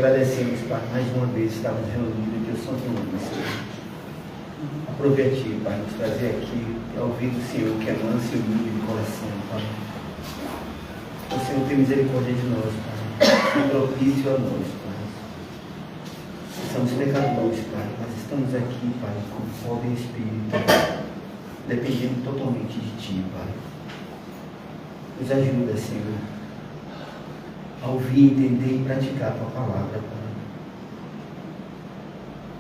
agradecemos, Pai, mais uma vez estamos reunidos em Teu santo nome, Senhor. Aprove a Ti, Pai, nos trazer aqui para ouvir do Senhor, que é manso e humilde de coração, Pai. O Senhor tem misericórdia de nós, Pai. Seja propício a nós, Pai. Somos pecadores, Pai, mas estamos aqui, Pai, com pobre espírito, dependendo totalmente de Ti, Pai. Nos ajuda, Senhor, a ouvir, entender e praticar a Tua palavra, Pai.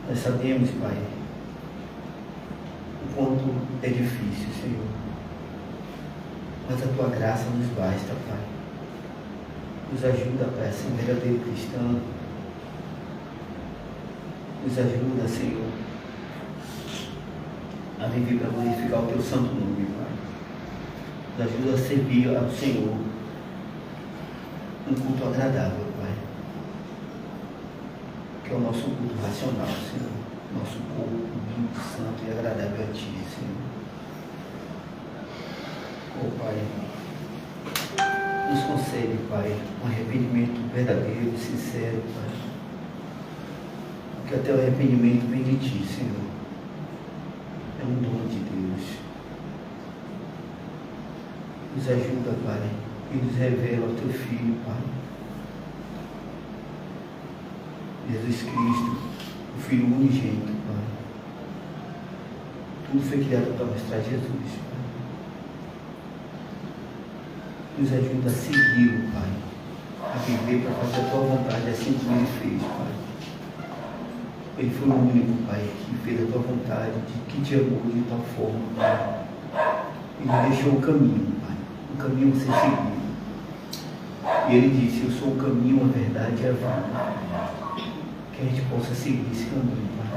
Nós sabemos, Pai, o quanto é difícil, Senhor, mas a Tua graça nos basta, Pai. Nos ajuda, Pai, a ser um verdadeiro cristão. Nos ajuda, Senhor, a viver para glorificar o Teu santo nome, Pai. Nos ajuda a servir ao Senhor um culto agradável, Pai. Que é o nosso culto racional, Senhor. Nosso corpo limpo, santo e agradável a Ti, Senhor. Oh, Pai, nos concede, Pai, um arrependimento verdadeiro, sincero, Pai. Porque até o arrependimento vem de Ti, Senhor. É um dom de Deus. Nos ajuda, Pai, e nos revela o Teu Filho, Pai. Jesus Cristo, o Filho unigênito, Pai. Tudo foi criado para mostrar Jesus, Pai. Nos ajuda a segui-lo, Pai. A viver para fazer a Tua vontade, assim como Ele fez, Pai. Ele foi o único, Pai, que fez a Tua vontade, que Te amou de tal forma, Pai. Ele deixou o caminho, Pai. Um caminho a ser seguido. E Ele disse: eu sou o caminho, a verdade e a vida. Que a gente possa seguir esse caminho, Pai.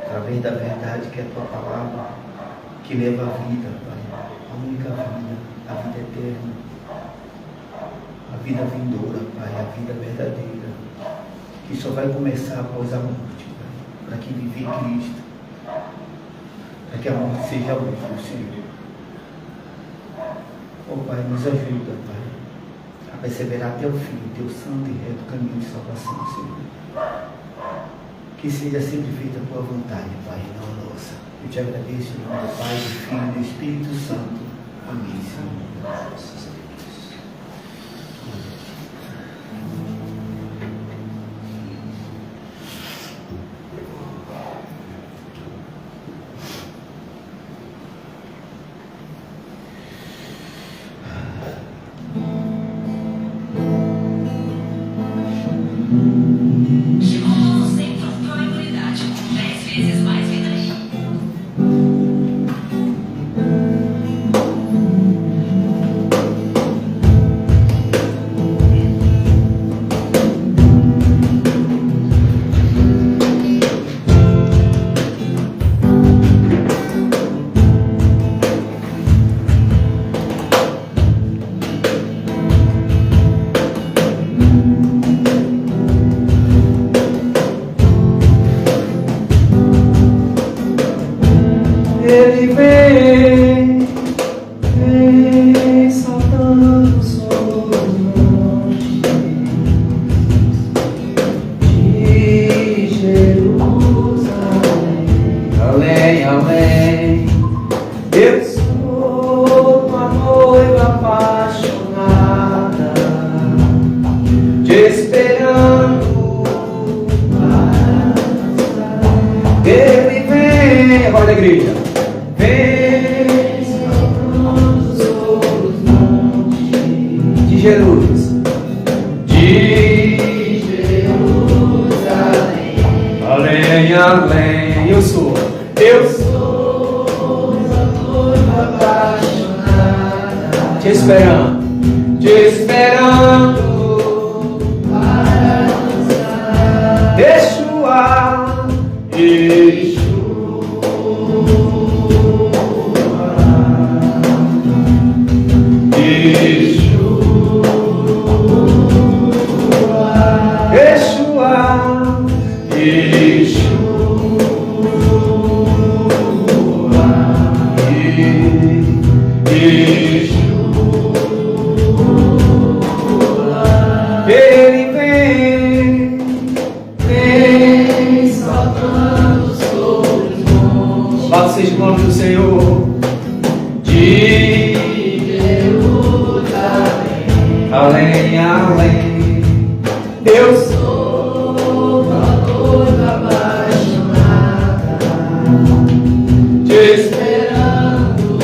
Através da verdade, que é a Tua palavra, que leva a vida, Pai. A única vida, a vida eterna. A vida vindoura, Pai. A vida verdadeira. Que só vai começar após a morte, Pai. Para que vive em Cristo. Para que a morte seja útil, Senhor. Oh, Pai, nos ajuda, Pai, a perseverar até o fim, Teu santo e reto caminho de salvação, Senhor. Que seja sempre feita a Tua vontade, Pai, e não a nossa. Eu Te agradeço em nome do Pai, do Filho e do Espírito Santo. Amém, Senhor. Ele vem saltando sobre o monte de Jerusalém. Além, além, eu sou tua noiva apaixonada, te esperando para Ele vem, agora da igreja. Jesus, de Jerusalém, além, além, eu sou a noiva apaixonada, te esperando para dançar, Yeshua, Yeshua. Yeshua, seja o nome do Senhor. De Jerusalém, além, além, eu sou a noiva apaixonada, te esperando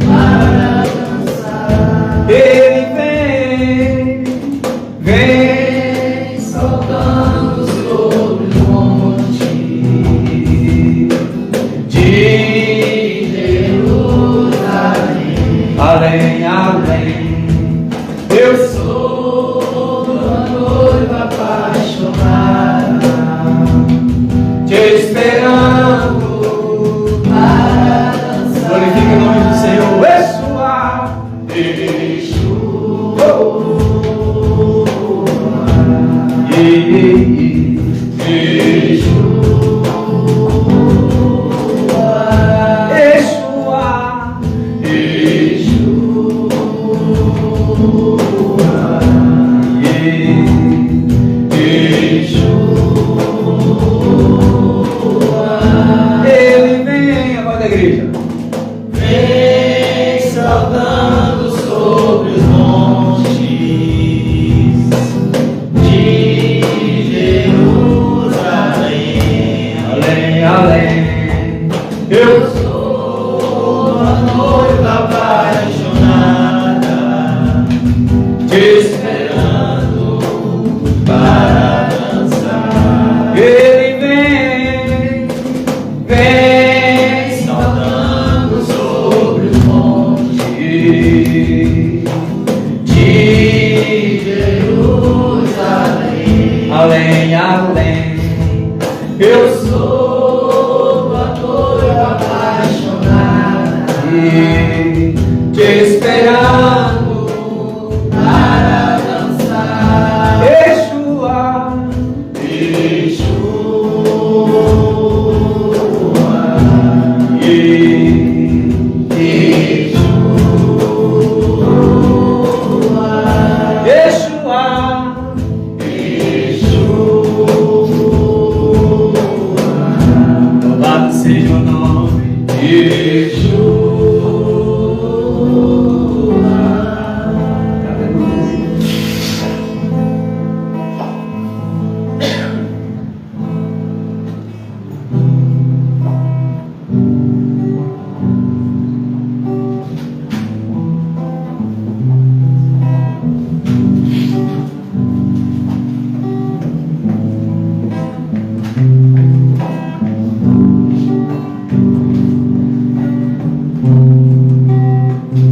para dançar. Ele vem saltando sobre o monte de Jerusalém, além, além, eu sou tua noiva apaixonada, te esperando para dançar. Glorifica o nome do Senhor. Ele vem, a voz da igreja. Vem saltando sobre os montes de Jerusalém, além, além, eu sou a noiva apaixonada, te esperando para dançar. Ele vem saltando sobre os montes de Jerusalém, além, além, eu sou a noiva apaixonada, te esperando para dançar. Yeshua, louvado seja o nome de Yeshua.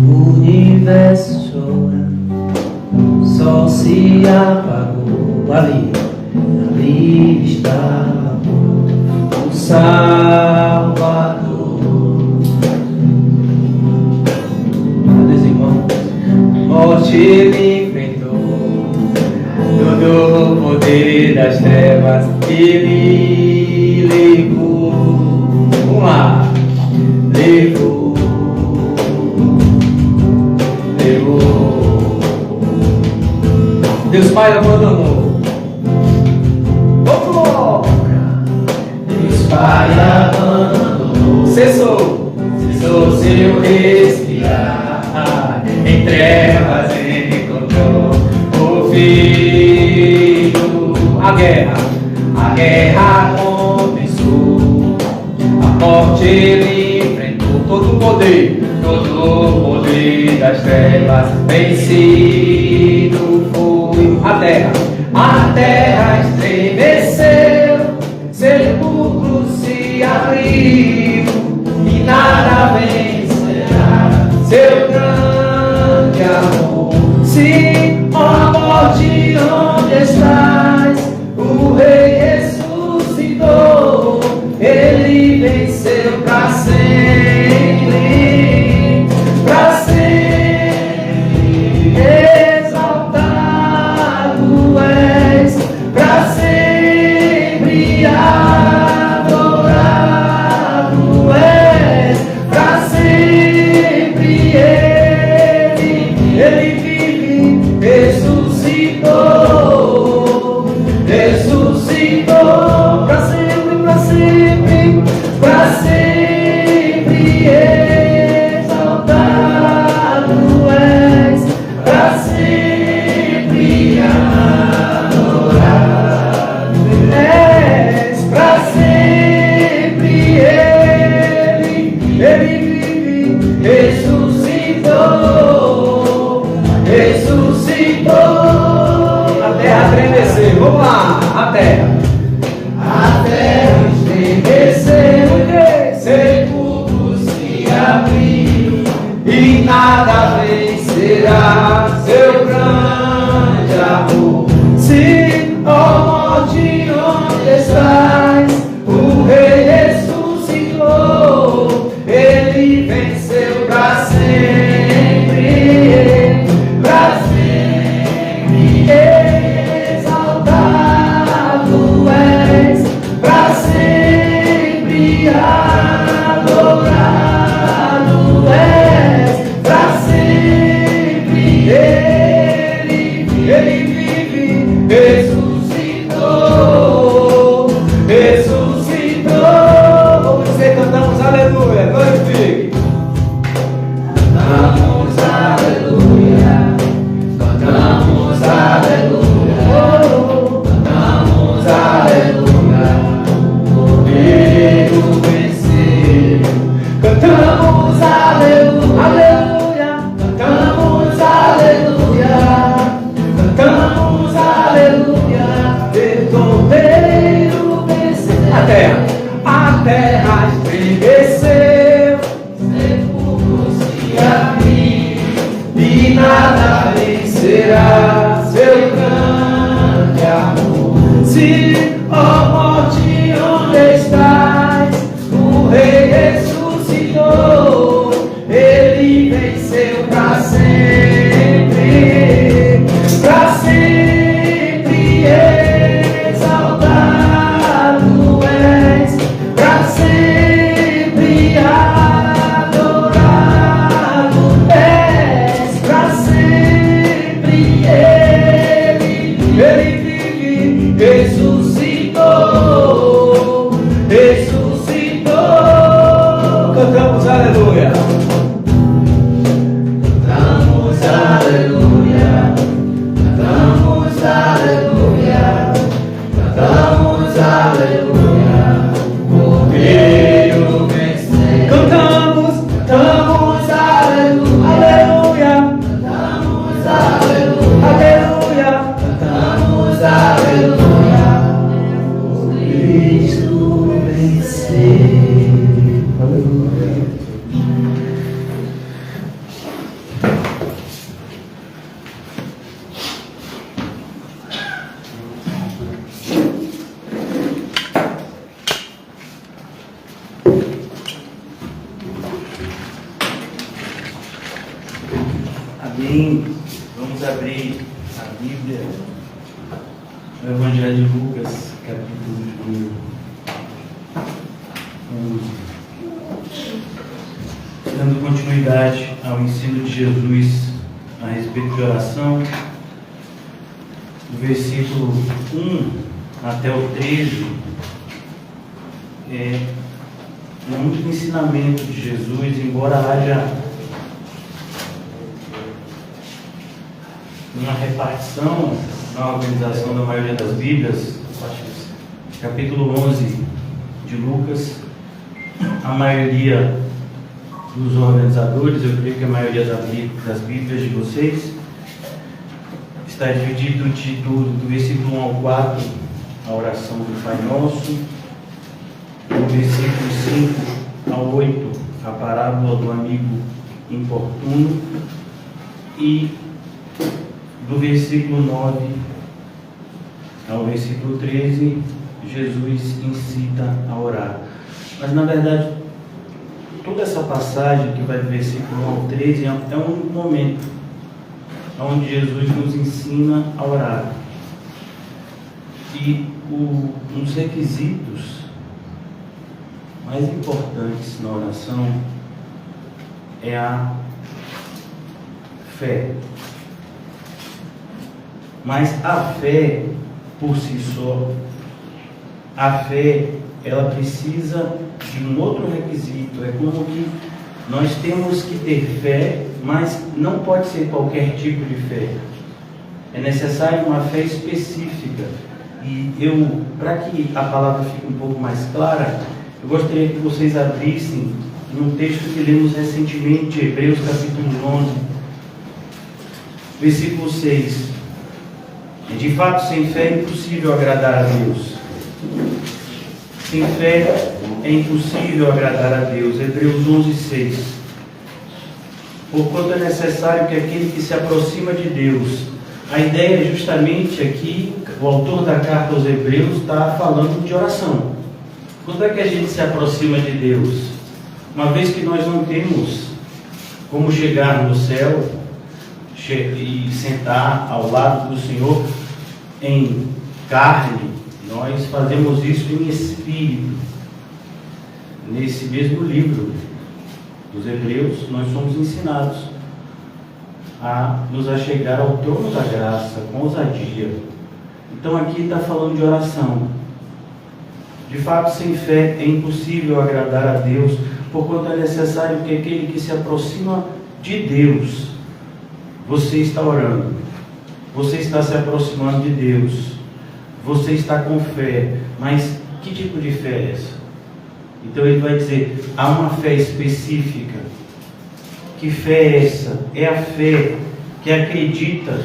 O universo chora, o sol se apagou, ali está o Salvador. Meus irmãos, morte ele enfrentou, todo o poder das trevas ele levou. Vamos lá, levou. Deus Pai abandonou. Oh, glória! Deus Pai abandonou. Cessou seu respirar. Em trevas encontrou o Filho. A guerra começou. A morte ele enfrentou. Todo o poder das trevas vencido foi. A terra estremeceu, sepulcro se abriu e nada vencerá seu grande amor. Sim, ó morte, onde estás? O Rei ressuscitou, ele venceu pra sempre, pra sempre. Exaltado és, pra sempre. mortais, o Rei ressuscitou, Ele venceu para sempre, para sempre exaltado és, para sempre adorado és, para sempre Ele vive, ressuscitou, ressuscitou. Você cantamos aleluia, glorifique. Cantamos aleluia, cantamos aleluia, cantamos aleluia, o Cordeiro venceu. Cantamos aleluia, aleluia, cantamos aleluia, cantamos aleluia, o Cordeiro venceu. A terra estremeceu, sepulcros se abriram, e nada vencerá seu grande amor. Se, ó morte, onde estás? O Rei ressuscitou, Ele venceu para sempre, para sempre exaltado és, para sempre adorado és, para sempre Ele vive, ressuscitou, ressuscitou. Cantamos aleluia. Cantamos aleluia, cantamos aleluia, cantamos aleluia, o Cordeiro venceu. Cantamos aleluia, aleluia, cantamos aleluia, aleluia, cantamos aleluia, o Cristo venceu. Aleluia. Amém. Vamos abrir a Bíblia no Evangelho de Lucas, capítulo de número 11. Dando continuidade ao ensino de Jesus a respeito de oração, do versículo 1 até o 13, é muito ensinamento de Jesus, embora haja uma repartição na organização da maioria das Bíblias. Capítulo 11 de Lucas, a maioria dos organizadores, eu creio que a maioria das Bíblias de vocês, está dividido do versículo 1 ao 4, a oração do Pai Nosso, do versículo 5 ao 8, a parábola do amigo importuno, e do versículo 9 ao versículo 13, Jesus incita a orar. Mas na verdade, toda essa passagem que vai do versículo 1 ao 13 é um momento onde Jesus nos ensina a orar. E um dos requisitos mais importantes na oração é a fé. Mas a fé, por si só, a fé, ela precisa de um outro requisito. É como que nós temos que ter fé, mas não pode ser qualquer tipo de fé. É necessário uma fé específica. E para que a palavra fique um pouco mais clara, eu gostaria que vocês abrissem num texto que lemos recentemente, Hebreus capítulo 11, versículo 6. De fato, sem fé é impossível agradar a Deus. Sem fé é impossível agradar a Deus. Hebreus 11, 6. Porquanto é necessário que aquele que se aproxima de Deus, a ideia justamente aqui o autor da carta aos Hebreus está falando de oração. Quando é que a gente se aproxima de Deus? Uma vez que nós não temos como chegar no céu e sentar ao lado do Senhor em carne, nós fazemos isso em espírito. Nesse mesmo livro dos Hebreus, nós somos ensinados a nos achegar ao trono da graça com ousadia. Então aqui está falando de oração. De fato, sem fé é impossível agradar a Deus, porquanto é necessário que aquele que se aproxima de Deus, você está orando, você está se aproximando de Deus, você está com fé, mas que tipo de fé é essa? Então ele vai dizer, há uma fé específica. Que fé é essa? É a fé que acredita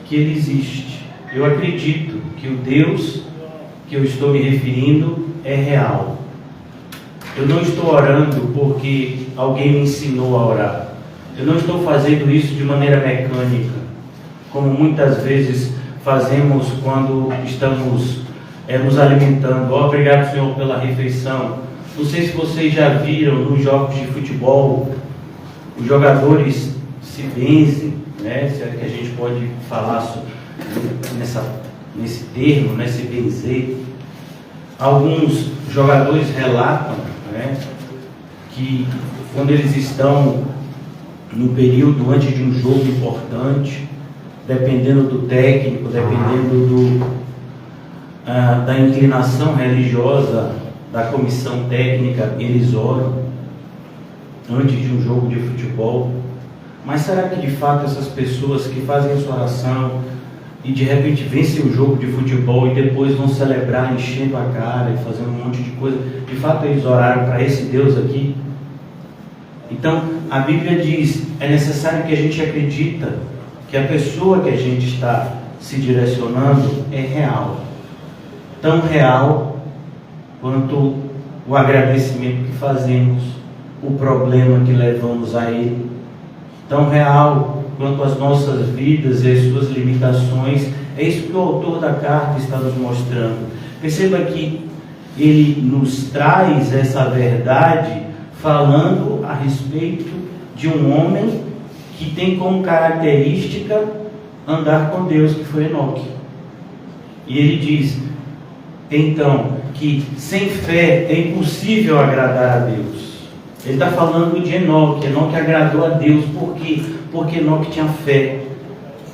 que Ele existe. Eu acredito que o Deus que eu estou me referindo é real. Eu não estou orando porque alguém me ensinou a orar. Eu não estou fazendo isso de maneira mecânica, como muitas vezes fazemos quando estamos nos alimentando. Obrigado, Senhor, pela refeição. Não sei se vocês já viram nos jogos de futebol, os jogadores se benzem, né? Se é que a gente pode falar nesse termo, né? Se benzer. Alguns jogadores relatam, né, que quando eles estão no período antes de um jogo importante, dependendo do técnico, dependendo da inclinação religiosa da comissão técnica, eles oram antes de um jogo de futebol. Mas será que de fato essas pessoas que fazem essa oração e de repente vencem o jogo de futebol e depois vão celebrar enchendo a cara e fazendo um monte de coisa, de fato eles oraram para esse Deus aqui? Então a Bíblia diz, é necessário que a gente acredita que a pessoa que a gente está se direcionando é real, tão real quanto o agradecimento que fazemos, o problema que levamos a Ele, tão real quanto as nossas vidas e as suas limitações. É isso que o autor da carta está nos mostrando. Perceba que ele nos traz essa verdade falando a respeito de um homem que tem como característica andar com Deus, que foi Enoque. E ele diz, então, que sem fé é impossível agradar a Deus. Ele está falando de Enoque. Enoque agradou a Deus. Por quê? Porque Enoque tinha fé.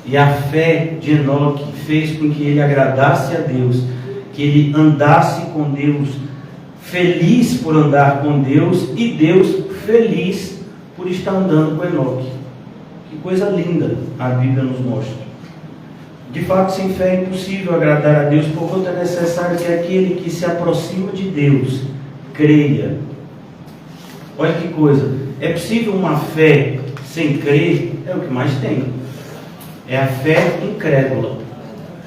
E a fé de Enoque fez com que ele agradasse a Deus, que ele andasse com Deus, feliz por andar com Deus, e Deus feliz por estar andando com Enoque. Que coisa linda a Bíblia nos mostra. De fato, sem fé é impossível agradar a Deus, porquanto é necessário que aquele que se aproxima de Deus creia. Olha que coisa, é possível uma fé sem crer? É o que mais tem. É a fé incrédula.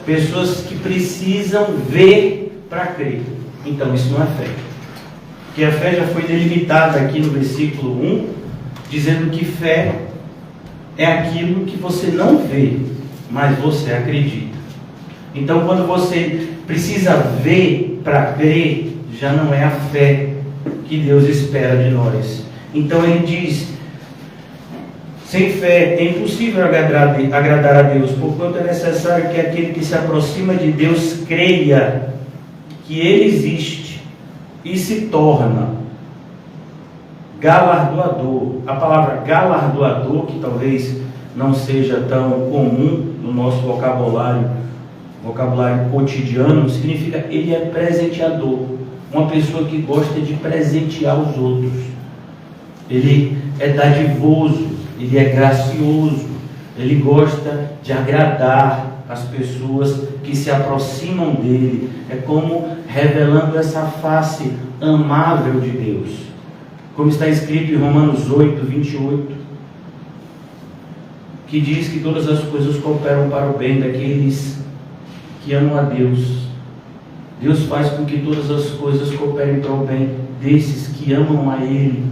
Pessoas que precisam ver para crer. Então isso não é fé. Porque a fé já foi delimitada aqui no versículo 1, dizendo que fé é aquilo que você não vê, mas você acredita. Então quando você precisa ver para crer, já não é a fé que Deus espera de nós. Então ele diz, sem fé é impossível agradar a Deus, porquanto é necessário que aquele que se aproxima de Deus creia que Ele existe e se torna galardoador. A palavra galardoador, que talvez não seja tão comum no nosso vocabulário cotidiano, significa ele é presenteador. Uma pessoa que gosta de presentear os outros. Ele é dadivoso, ele é gracioso, ele gosta de agradar as pessoas que se aproximam dele. É como revelando essa face amável de Deus. Como está escrito em Romanos 8, 28, que diz que todas as coisas cooperam para o bem daqueles que amam a Deus. Deus faz com que todas as coisas cooperem para o bem desses que amam a Ele,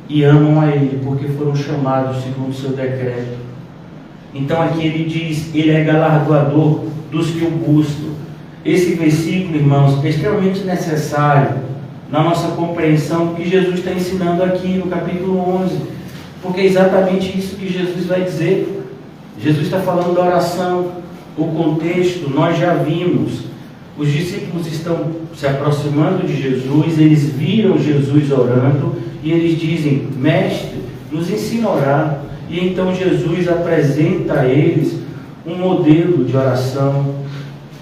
e amam a Ele porque foram chamados segundo o seu decreto. Então aqui ele diz, ele é galardoador dos que o buscam. Esse versículo, irmãos, é extremamente necessário na nossa compreensão do que Jesus está ensinando aqui no capítulo 11, porque é exatamente isso que Jesus vai dizer. Jesus está falando da oração, o contexto nós já vimos. Os discípulos estão se aproximando de Jesus, eles viram Jesus orando e eles dizem: Mestre, nos ensina a orar. E então Jesus apresenta a eles um modelo de oração,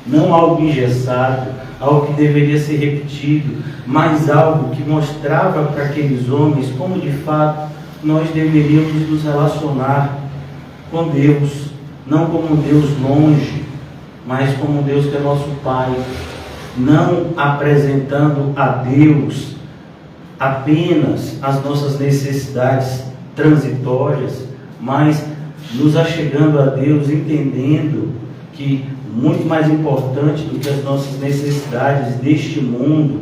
não algo engessado, algo que deveria ser repetido, mas algo que mostrava para aqueles homens como de fato nós deveríamos nos relacionar com Deus, não como um Deus longe, mas como um Deus que é nosso Pai, não apresentando a Deus apenas as nossas necessidades transitórias, mas nos achegando a Deus, entendendo que muito mais importante do que as nossas necessidades deste mundo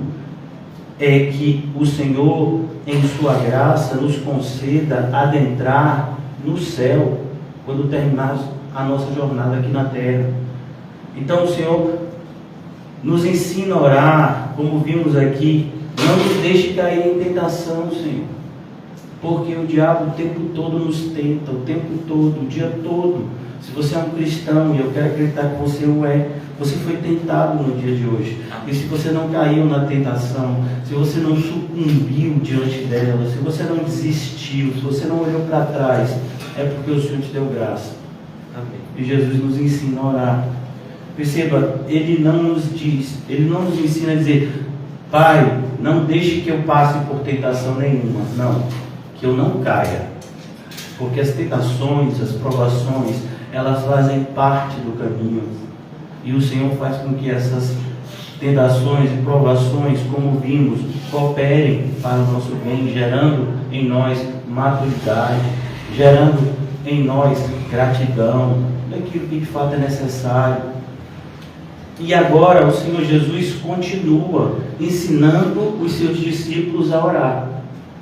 é que o Senhor, em sua graça, nos conceda adentrar no céu quando terminarmos a nossa jornada aqui na terra. Então o Senhor nos ensina a orar, como vimos aqui. Não nos deixe cair em tentação, Senhor, porque o diabo o tempo todo nos tenta, o tempo todo, o dia todo. Se você é um cristão, e eu quero acreditar que você o é, você foi tentado no dia de hoje. E se você não caiu na tentação, se você não sucumbiu diante dela, se você não desistiu, se você não olhou para trás, é porque o Senhor te deu graça. Amém. E Jesus nos ensina a orar. Perceba, Ele não nos ensina a dizer: Pai, não deixe que eu passe por tentação nenhuma. Não, que eu não caia. Porque as tentações, as provações, elas fazem parte do caminho. E o Senhor faz com que essas tentações e provações, como vimos, cooperem para o nosso bem, gerando em nós maturidade, gerando em nós gratidão, daquilo que de fato é necessário. E agora o Senhor Jesus continua ensinando os seus discípulos a orar.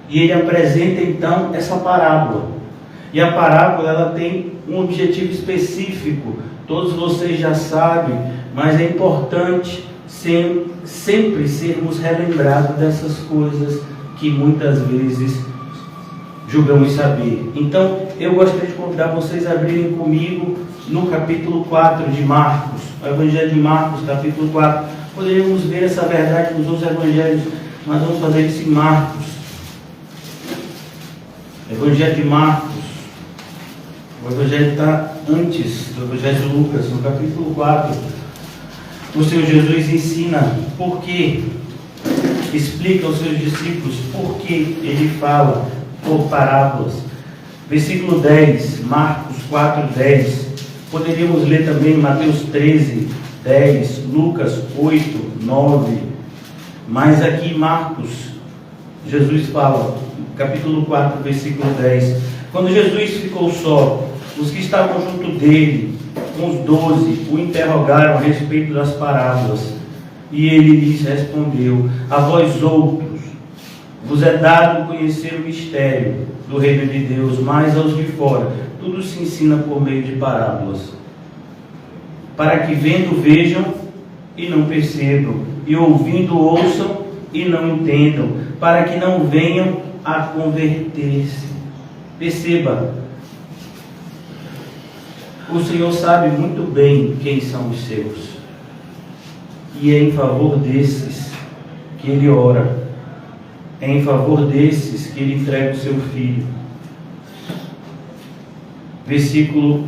E Ele apresenta então essa parábola. E a parábola ela tem um objetivo específico. Todos vocês já sabem, mas é importante sempre sermos relembrados dessas coisas que muitas vezes julgamos saber. Então, eu gostaria de convidar vocês a abrirem comigo no capítulo 4 de Marcos, o Evangelho de Marcos, capítulo 4. Poderíamos ver essa verdade nos outros evangelhos, mas vamos fazer isso em Marcos. Evangelho de Marcos. O Evangelho está antes do Evangelho de Lucas, no capítulo 4. O Senhor Jesus ensina por que, explica aos seus discípulos por que Ele fala por parábolas. Versículo 10, Marcos 4, 10. Poderíamos ler também Mateus 13, 10, Lucas 8, 9. Mas aqui Marcos, Jesus fala, capítulo 4, versículo 10. Quando Jesus ficou só, os que estavam junto dele, uns 12, o interrogaram a respeito das parábolas. E ele lhes respondeu: a vós outros vos é dado conhecer o mistério do reino de Deus, mas aos de fora tudo se ensina por meio de parábolas, para que vendo vejam e não percebam, e ouvindo ouçam e não entendam, para que não venham a converter-se. Perceba, o Senhor sabe muito bem quem são os seus, e é em favor desses que Ele ora, é em favor desses que Ele entrega o seu Filho. Versículo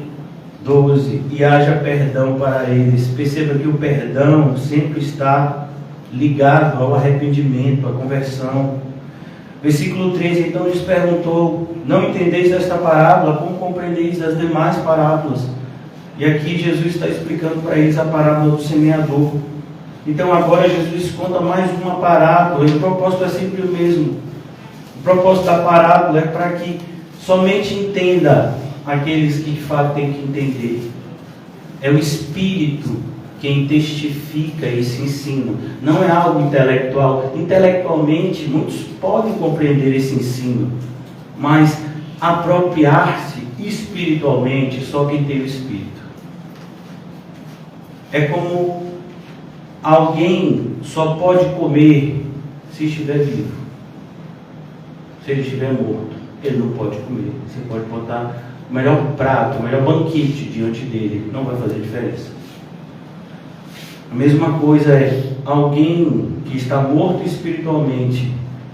12: e haja perdão para eles. Perceba que o perdão sempre está ligado ao arrependimento, à conversão. Versículo 13: então lhes perguntou: não entendeis esta parábola? Como compreendeis as demais parábolas? E aqui Jesus está explicando para eles a parábola do semeador. Então agora Jesus conta mais uma parábola, e o propósito é sempre o mesmo. O propósito da parábola é para que somente entenda aqueles que de fato têm que entender. É o Espírito quem testifica esse ensino, não é algo intelectual. Intelectualmente muitos podem compreender esse ensino, mas apropriar-se espiritualmente só quem tem o Espírito. É como alguém só pode comer se estiver vivo. Se ele estiver morto, ele não pode comer. Você pode botar o melhor prato, o melhor banquete diante dele, não vai fazer diferença. A mesma coisa é alguém que está morto espiritualmente,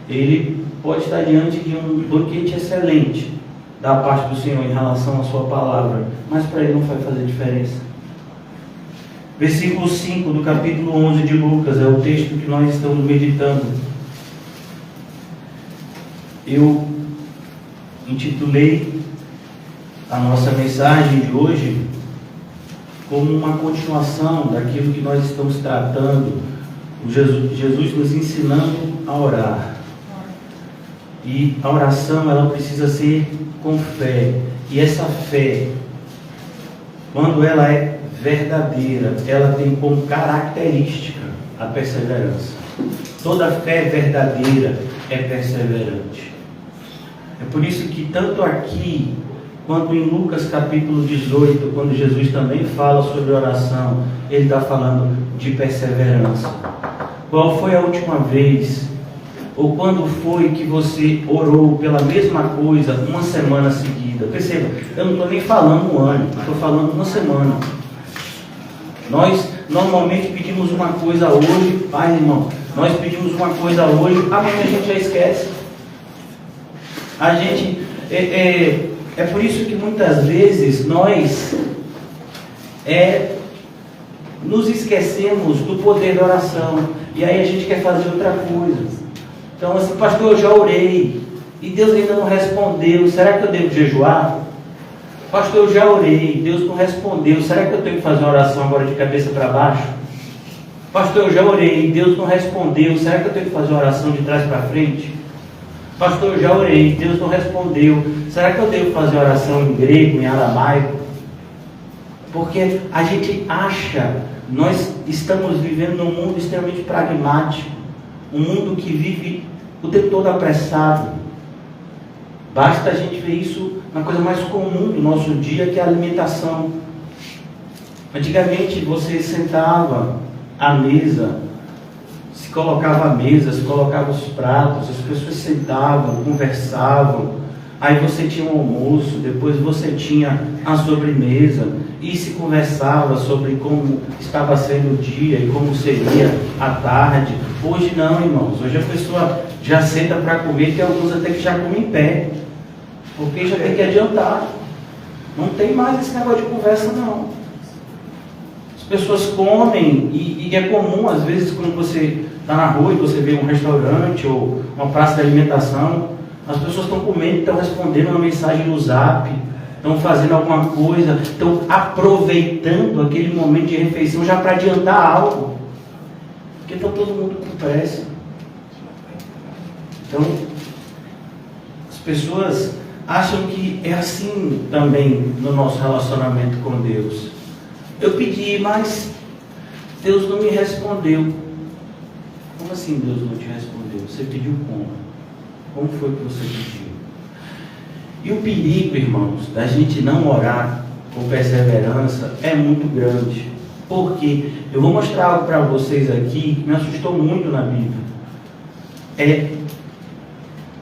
ele pode estar diante de um banquete excelente da parte do Senhor em relação à sua palavra, mas para ele não vai fazer diferença. Versículo 5 do capítulo 11 de Lucas é o texto que nós estamos meditando. Eu intitulei a nossa mensagem de hoje como uma continuação daquilo que nós estamos tratando, Jesus nos ensinando a orar. E a oração, ela precisa ser com fé. E essa fé, quando ela é verdadeira, ela tem como característica a perseverança. Toda fé verdadeira é perseverante. É por isso que tanto aqui quanto em Lucas capítulo 18, quando Jesus também fala sobre oração, ele está falando de perseverança. Qual foi a última vez, ou quando foi que você orou pela mesma coisa uma semana seguida? Perceba, eu não estou nem falando um ano, estou falando uma semana. Nós normalmente pedimos uma coisa hoje, pai, irmão, nós pedimos uma coisa hoje, amanhã a gente já esquece. A gente, é por isso que muitas vezes nós nos esquecemos do poder da oração, e aí a gente quer fazer outra coisa. Então assim, pastor, eu já orei, e Deus ainda não respondeu, será que eu devo jejuar? Pastor, eu já orei, Deus não respondeu, será que eu tenho que fazer uma oração agora de cabeça para baixo? Pastor, eu já orei, Deus não respondeu, será que eu tenho que fazer uma oração de trás para frente? Pastor, eu já orei, Deus não respondeu, será que eu devo fazer uma oração em grego, em aramaico? Porque a gente acha, nós estamos vivendo num mundo extremamente pragmático, um mundo que vive o tempo todo apressado. Basta a gente ver isso na coisa mais comum do nosso dia, que é a alimentação. Antigamente você sentava à mesa, se colocava à mesa, se colocava os pratos, as pessoas sentavam, conversavam, aí você tinha um almoço, depois você tinha a sobremesa, e se conversava sobre como estava sendo o dia e como seria a tarde. Hoje não, irmãos, hoje a pessoa já senta para comer, que alguns até que já comem em pé, porque já tem que adiantar. Não tem mais esse negócio de conversa, não. As pessoas comem, e é comum, às vezes, quando você está na rua e você vê um restaurante ou uma praça de alimentação, as pessoas estão comendo, estão respondendo uma mensagem no Zap, estão fazendo alguma coisa, estão aproveitando aquele momento de refeição já para adiantar algo, porque está todo mundo com pressa. Então, as pessoas acham que é assim também no nosso relacionamento com Deus. Eu pedi, mas Deus não me respondeu. Como assim Deus não te respondeu? Você pediu como? Como foi que você pediu? E o perigo, irmãos, da gente não orar com perseverança é muito grande. Porque eu vou mostrar algo para vocês aqui que me assustou muito na Bíblia. É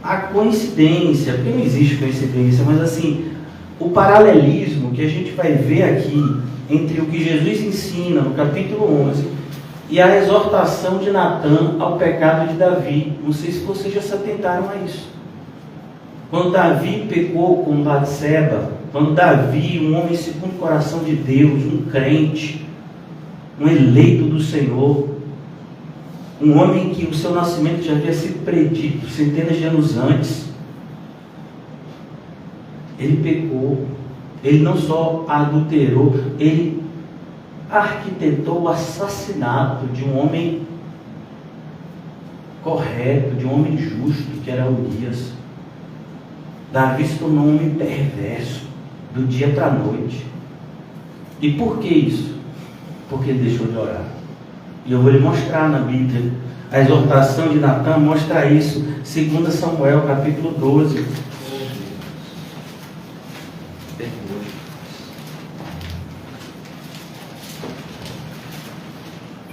a coincidência, porque não existe coincidência, mas assim, o paralelismo que a gente vai ver aqui entre o que Jesus ensina no capítulo 11 e a exortação de Natã ao pecado de Davi. Não sei se vocês já se atentaram a isso. Quando Davi pecou com Batseba, quando Davi, um homem segundo o coração de Deus, um crente, um eleito do Senhor, um homem que o seu nascimento já havia sido predito centenas de anos antes, ele pecou. Ele não só adulterou, ele arquitetou o assassinato de um homem correto, de um homem justo, que era Urias. Davi se tornou um homem perverso, do dia para a noite. E por que isso? Porque ele deixou de orar. E eu vou lhe mostrar na Bíblia. A exortação de Natã mostra isso. 2 Samuel, capítulo 12.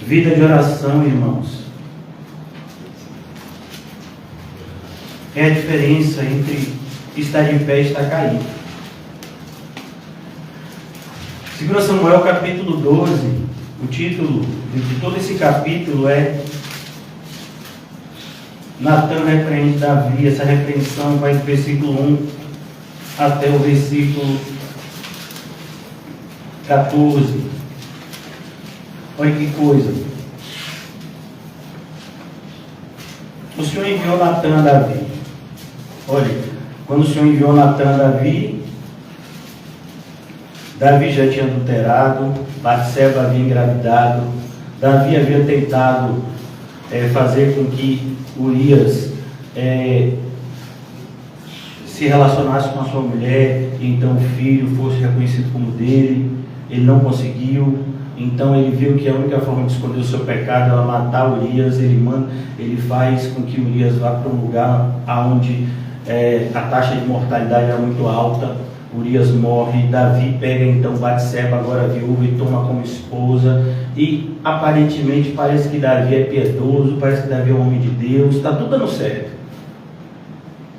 Vida de oração, irmãos. É a diferença entre estar de pé e estar caído. 2 Samuel capítulo 12, o título de todo esse capítulo é Natã repreende Davi. Essa repreensão vai do versículo 1 até o versículo 14. Olha que coisa. O Senhor enviou Natã a Davi. Olha, quando o Senhor enviou Natã a Davi, Davi já tinha adulterado, Batseba havia engravidado, Davi havia tentado fazer com que Urias se relacionasse com a sua mulher, e então o filho fosse reconhecido como dele. Ele não conseguiu, então ele viu que a única forma de esconder o seu pecado era matar Urias. Ele faz com que Urias vá para um lugar onde a taxa de mortalidade era muito alta. Urias morre, Davi pega então Batseba, agora viúva, e toma como esposa, e aparentemente parece que Davi é piedoso, parece que Davi é um homem de Deus, está tudo dando certo.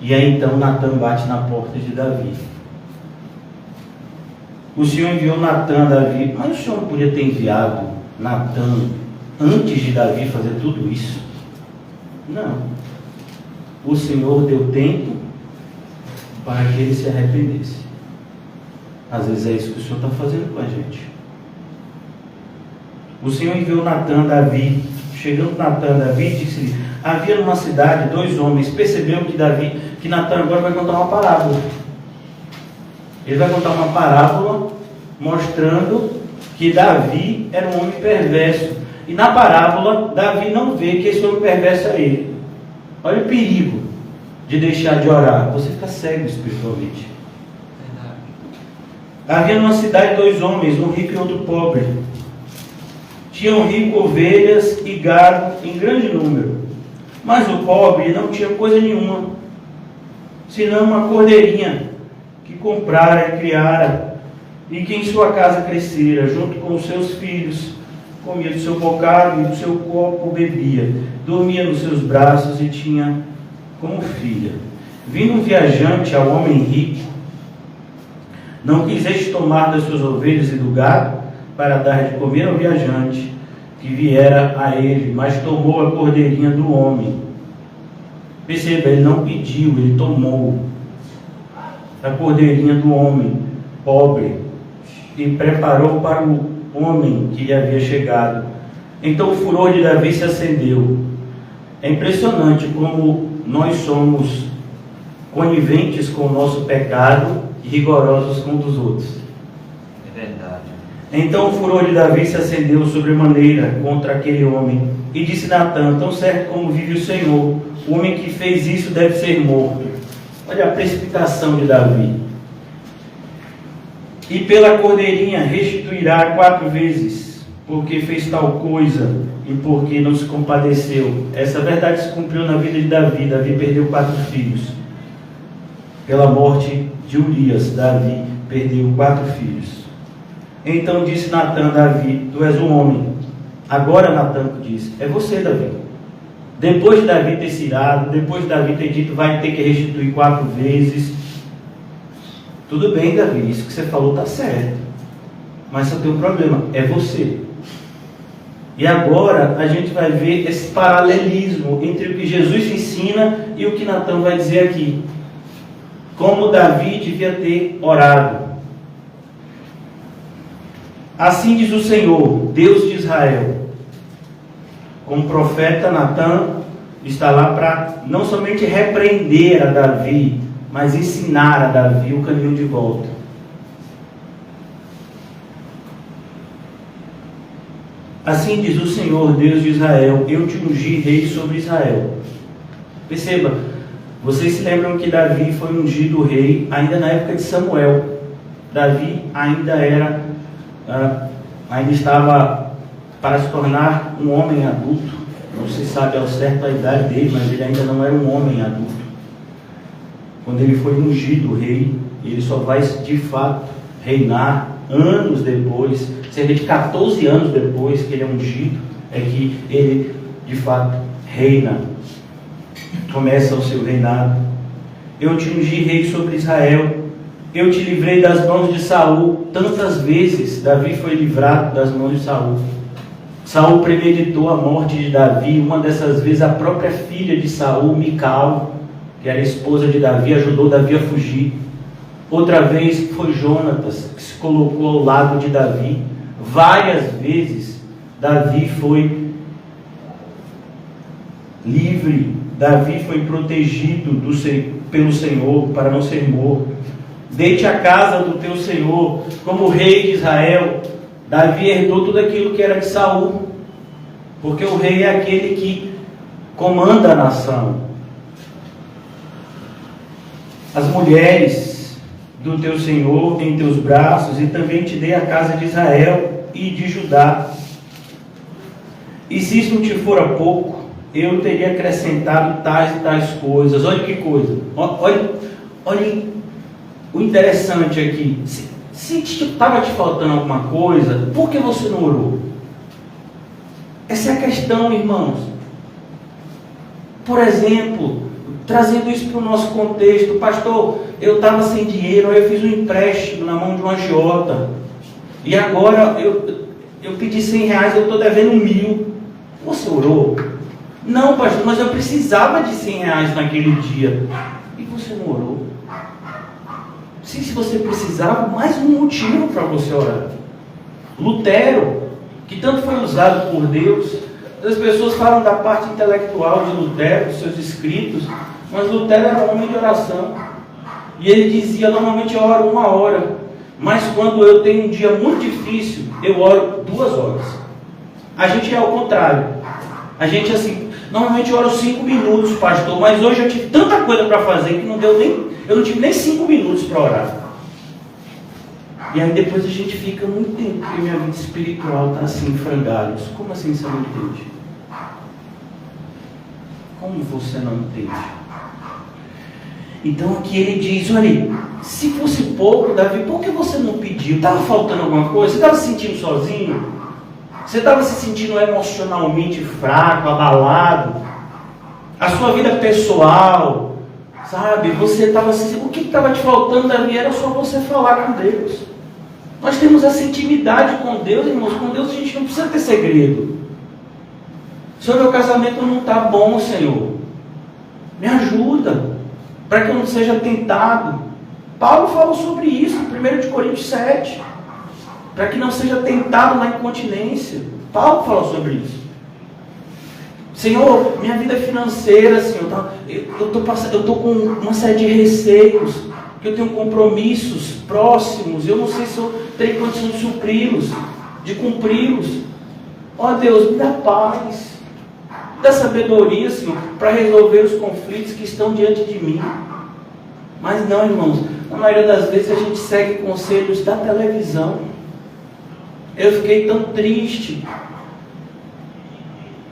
E aí então Natã bate na porta de Davi. O Senhor enviou Natã a Davi, mas o Senhor não podia ter enviado Natã antes de Davi fazer tudo isso? Não. O Senhor deu tempo para que ele se arrependesse. Às vezes é isso que o Senhor está fazendo com a gente. O Senhor enviou Natã a Davi. Chegando Natã a Davi, disse-lhe: havia numa cidade 2 homens. Percebeu que Natã agora vai contar uma parábola. Ele vai contar uma parábola mostrando que Davi era um homem perverso. E na parábola, Davi não vê que esse homem perverso é ele. Olha o perigo de deixar de orar. Você fica cego espiritualmente. Havia numa cidade 2 homens, um rico e outro pobre. Tinham rico ovelhas e gado em grande número. Mas o pobre não tinha coisa nenhuma, senão uma cordeirinha que comprara e criara, e que em sua casa crescera, junto com os seus filhos. Comia do seu bocado e do seu copo bebia. Dormia nos seus braços e tinha como filha. Vindo um viajante ao homem rico, não quiseste tomar das suas ovelhas e do gado para dar de comer ao viajante que viera a ele, mas tomou a cordeirinha do homem. Perceba, ele não pediu, ele tomou a cordeirinha do homem pobre e preparou para o homem que lhe havia chegado. Então o furor de Davi se acendeu. É impressionante como nós somos coniventes com o nosso pecado e rigorosos com os outros. É verdade. Então o furor de Davi se acendeu sobremaneira contra aquele homem, e disse Natã: tão certo como vive o Senhor, o homem que fez isso deve ser morto. Olha a precipitação de Davi. E pela cordeirinha restituirá 4 vezes, porque fez tal coisa e porque não se compadeceu. Essa verdade se cumpriu na vida de Davi. Davi perdeu 4 filhos. Pela morte de Urias, Davi perdeu 4 filhos. Então disse Natã a Davi: tu és um homem. Agora Natã disse: é você, Davi. Depois de Davi ter se irado, depois de Davi ter dito vai ter que restituir 4 vezes, tudo bem, Davi, isso que você falou está certo, mas só tem um problema, é você. E agora a gente vai ver esse paralelismo entre o que Jesus ensina e o que Natã vai dizer aqui. Como Davi devia ter orado. Assim diz o Senhor, Deus de Israel: como profeta, Natã está lá para não somente repreender a Davi, mas ensinar a Davi o caminho de volta. Assim diz o Senhor, Deus de Israel: eu te ungi rei sobre Israel. Perceba, vocês se lembram que Davi foi ungido rei ainda na época de Samuel. Davi ainda estava para se tornar um homem adulto. Não se sabe ao certo a idade dele, mas ele ainda não era um homem adulto. Quando ele foi ungido rei, ele só vai de fato reinar anos depois, cerca de 14 anos depois que ele é ungido. é que ele, de fato, reina. Começa o seu reinado. Eu te ungi rei sobre Israel. Eu te livrei das mãos de Saul. Tantas vezes Davi foi livrado das mãos de Saul. Saul premeditou a morte de Davi. Uma dessas vezes a própria filha de Saul, Mical, que era esposa de Davi, ajudou Davi a fugir. Outra vez foi Jonatas, que se colocou ao lado de Davi. Várias vezes Davi foi livre. Davi foi protegido pelo Senhor para não ser morto. Deite a casa do teu Senhor como rei de Israel. Davi herdou tudo aquilo que era de Saul, porque o rei é aquele que comanda a nação. As mulheres do teu Senhor em teus braços, e também te dei a casa de Israel e de Judá. E se isso não te fora pouco, eu teria acrescentado tais e tais coisas. Olha que coisa, olha o interessante aqui. Se estava te faltando alguma coisa, por que você não orou? Essa é a questão, irmãos. Por exemplo, trazendo isso para o nosso contexto, pastor, eu estava sem dinheiro, aí eu fiz um empréstimo na mão de um agiota, e agora eu pedi R$100, eu estou devendo 1.000. Você orou? Não, pastor, mas eu precisava de R$100 naquele dia. E você não orou? Sim, se você precisava, mais um motivo para você orar. Lutero, que tanto foi usado por Deus, as pessoas falam da parte intelectual de Lutero, dos seus escritos, mas Lutero era um homem de oração. E ele dizia, normalmente eu oro 1 hora, mas quando eu tenho um dia muito difícil, eu oro 2 horas. A gente é ao contrário. A gente assim, normalmente eu oro 5 minutos, pastor, mas hoje eu tive tanta coisa para fazer que eu não tive nem 5 minutos para orar. E aí depois a gente fica muito tempo, porque minha vida espiritual está assim, em frangalhos. Como assim você não entende? Como você não entende? Então aqui ele diz, olha, se fosse pouco, Davi, por que você não pediu? Estava faltando alguma coisa? Você estava se sentindo sozinho? Você estava se sentindo emocionalmente fraco, abalado? A sua vida pessoal, sabe? Você estava se... O que estava te faltando, Davi? Era só você falar com Deus. Nós temos essa intimidade com Deus, irmãos. Com Deus a gente não precisa ter segredo. Senhor, meu casamento não está bom, Senhor. Me ajuda, para que eu não seja tentado. Paulo falou sobre isso em 1 Coríntios 7. Para que não seja tentado na incontinência. Paulo falou sobre isso. Senhor, minha vida financeira, Senhor, eu estou com uma série de receios, que eu tenho compromissos próximos, eu não sei se eu tenho condição de supri-los, de cumpri-los. Ó Deus, me dá paz, me dá sabedoria, Senhor, para resolver os conflitos que estão diante de mim. Mas não, irmãos, na maioria das vezes a gente segue conselhos da televisão. Eu fiquei tão triste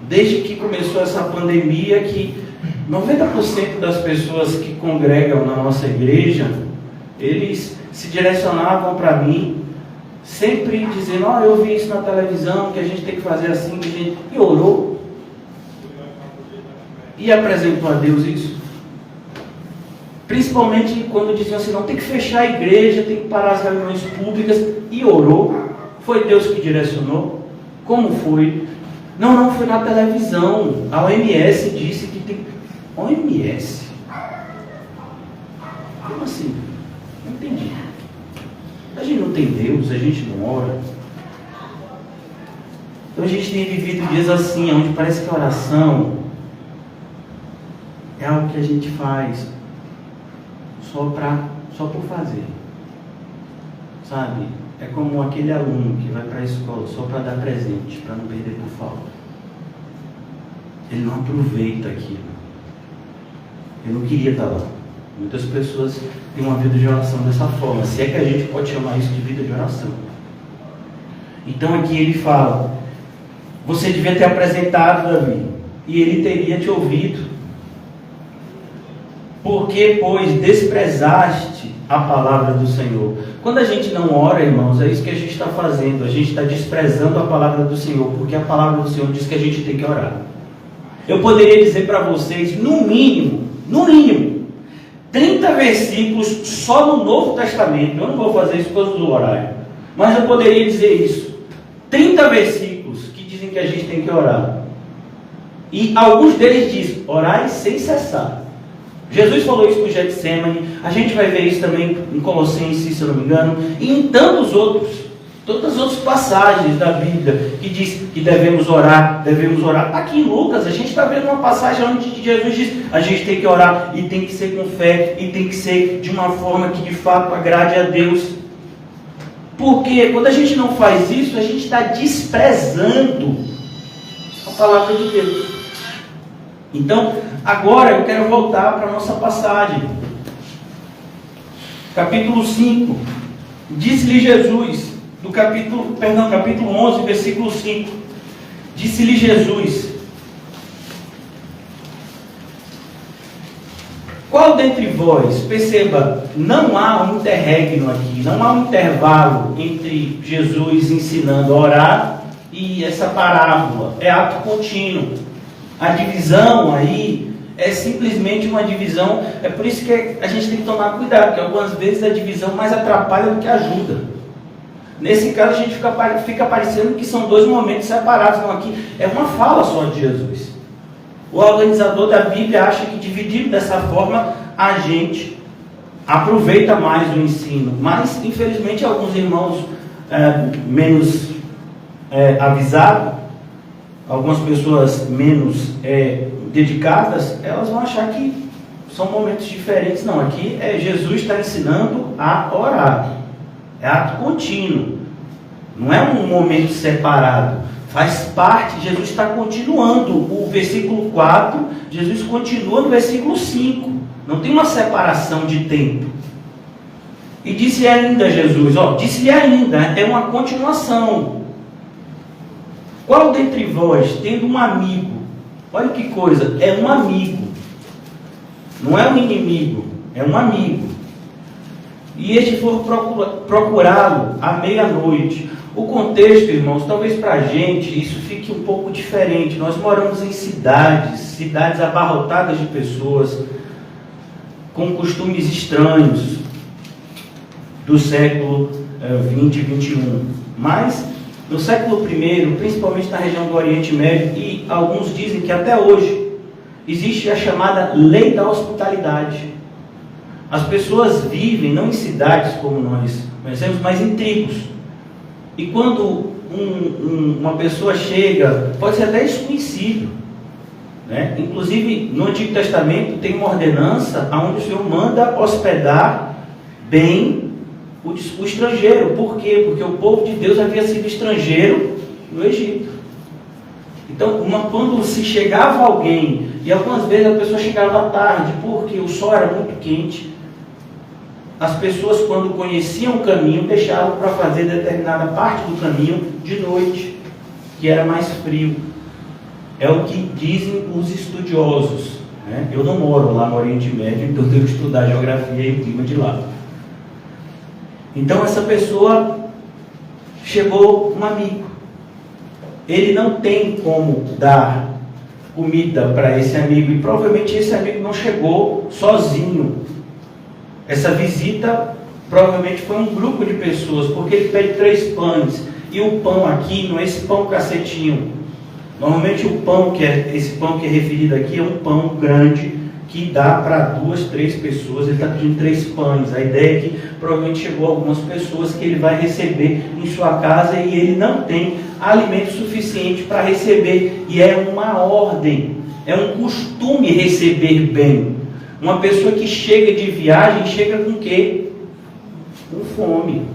desde que começou essa pandemia, que 90% das pessoas que congregam na nossa igreja, eles se direcionavam para mim, sempre dizendo, eu vi isso na televisão, que a gente tem que fazer assim, e orou, e apresentou a Deus isso. Principalmente quando diziam assim, não, tem que fechar a igreja, tem que parar as reuniões públicas, e orou. Foi Deus que direcionou? Como foi? Não foi na televisão. A OMS disse que tem... OMS? Como assim? Não entendi. A gente não tem Deus, a gente não ora. Então a gente tem vivido dias assim, onde parece que a oração é algo que a gente faz só por fazer. Sabe? É como aquele aluno que vai para a escola só para dar presente, para não perder por falta. Ele não aproveita aquilo. Eu não queria estar lá. Muitas pessoas têm uma vida de oração dessa forma, se é que a gente pode chamar isso de vida de oração. Então aqui ele fala, você devia ter apresentado, Davi, e ele teria te ouvido. Porque, pois, desprezaste a palavra do Senhor. Quando a gente não ora, irmãos, é isso que a gente está fazendo. A gente está desprezando a palavra do Senhor, porque a palavra do Senhor diz que a gente tem que orar. Eu poderia dizer para vocês, no mínimo, 30 versículos só no Novo Testamento. Eu não vou fazer isso por causa do horário, mas eu poderia dizer isso. 30 versículos que dizem que a gente tem que orar. E alguns deles dizem, orai sem cessar. Jesus falou isso no Getsemane, a gente vai ver isso também em Colossenses, se eu não me engano, e em tantas outras passagens da Bíblia, que diz que devemos orar. Aqui em Lucas, a gente está vendo uma passagem onde Jesus diz, a gente tem que orar, e tem que ser com fé, e tem que ser de uma forma que de fato agrade a Deus. Porque quando a gente não faz isso, a gente está desprezando a palavra de Deus. Então, agora eu quero voltar para a nossa passagem. Capítulo 5. Disse-lhe Jesus, capítulo 11, versículo 5. Disse-lhe Jesus: qual dentre vós, perceba, não há um interregno aqui, não há um intervalo entre Jesus ensinando a orar e essa parábola, é ato contínuo. A divisão aí é simplesmente uma divisão, é por isso que a gente tem que tomar cuidado, porque algumas vezes a divisão mais atrapalha do que ajuda. Nesse caso a gente fica parecendo que são dois momentos separados, não, aqui é uma fala só de Jesus. O organizador da Bíblia acha que dividindo dessa forma a gente aproveita mais o ensino, mas infelizmente alguns irmãos menos avisados, algumas pessoas menos dedicadas, elas vão achar que são momentos diferentes. Não, aqui Jesus está ensinando a orar. É ato contínuo. Não é um momento separado. Faz parte, Jesus está continuando. O versículo 4, Jesus continua no versículo 5. Não tem uma separação de tempo. E disse ainda Jesus, disse-lhe ainda, é uma continuação. Qual dentre vós, tendo um amigo, olha que coisa, é um amigo, não é um inimigo, é um amigo, e este for procurá-lo à meia-noite. O contexto, irmãos, talvez para a gente isso fique um pouco diferente. Nós moramos em cidades abarrotadas de pessoas, com costumes estranhos do século 20 e 21, mas no século I, principalmente na região do Oriente Médio, e alguns dizem que até hoje, existe a chamada lei da hospitalidade. As pessoas vivem não em cidades como nós conhecemos, mas em tribos. E quando uma pessoa chega, pode ser até desconhecido, né? Inclusive, no Antigo Testamento tem uma ordenança onde o Senhor manda hospedar bem o estrangeiro. Por quê? Porque o povo de Deus havia sido estrangeiro no Egito. Então, quando se chegava alguém, e algumas vezes a pessoa chegava à tarde, porque o sol era muito quente, as pessoas, quando conheciam o caminho, deixavam para fazer determinada parte do caminho de noite, que era mais frio. É o que dizem os estudiosos, né? Eu não moro lá no Oriente Médio, então eu tenho que estudar geografia e o clima de lá. Então essa pessoa chegou um amigo. Ele não tem como dar comida para esse amigo, e provavelmente esse amigo não chegou sozinho. Essa visita provavelmente foi um grupo de pessoas, porque ele pede 3 pães, e o pão aqui não é esse pão cacetinho. Normalmente esse pão que é referido aqui é um pão grande, que dá para 2, 3 pessoas. Ele está pedindo 3 pães. A ideia é que provavelmente chegou algumas pessoas que ele vai receber em sua casa, e ele não tem alimento suficiente para receber, e é uma ordem, é um costume receber bem. Uma pessoa que chega de viagem, chega com o quê? Com fome.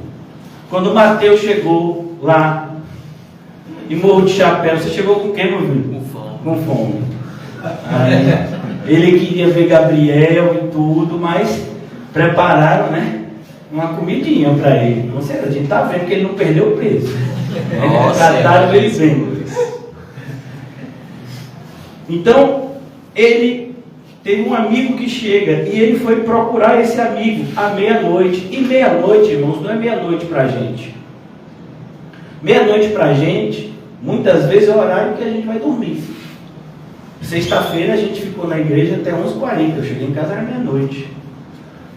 Quando Mateus chegou lá em Morro de Chapéu, você chegou com o quê, meu filho? Com fome. Aí, ele queria ver Gabriel e tudo, mas prepararam, né, uma comidinha para ele. Não sei, a gente está vendo que ele não perdeu o peso. Trataram ele bem. Então, ele Teve um amigo que chega e ele foi procurar esse amigo à meia-noite. E meia-noite, irmãos, não é meia-noite para a gente. Meia-noite para a gente, muitas vezes é o horário que a gente vai dormir. Sexta-feira a gente ficou na igreja até 11h40. Eu cheguei em casa era meia-noite.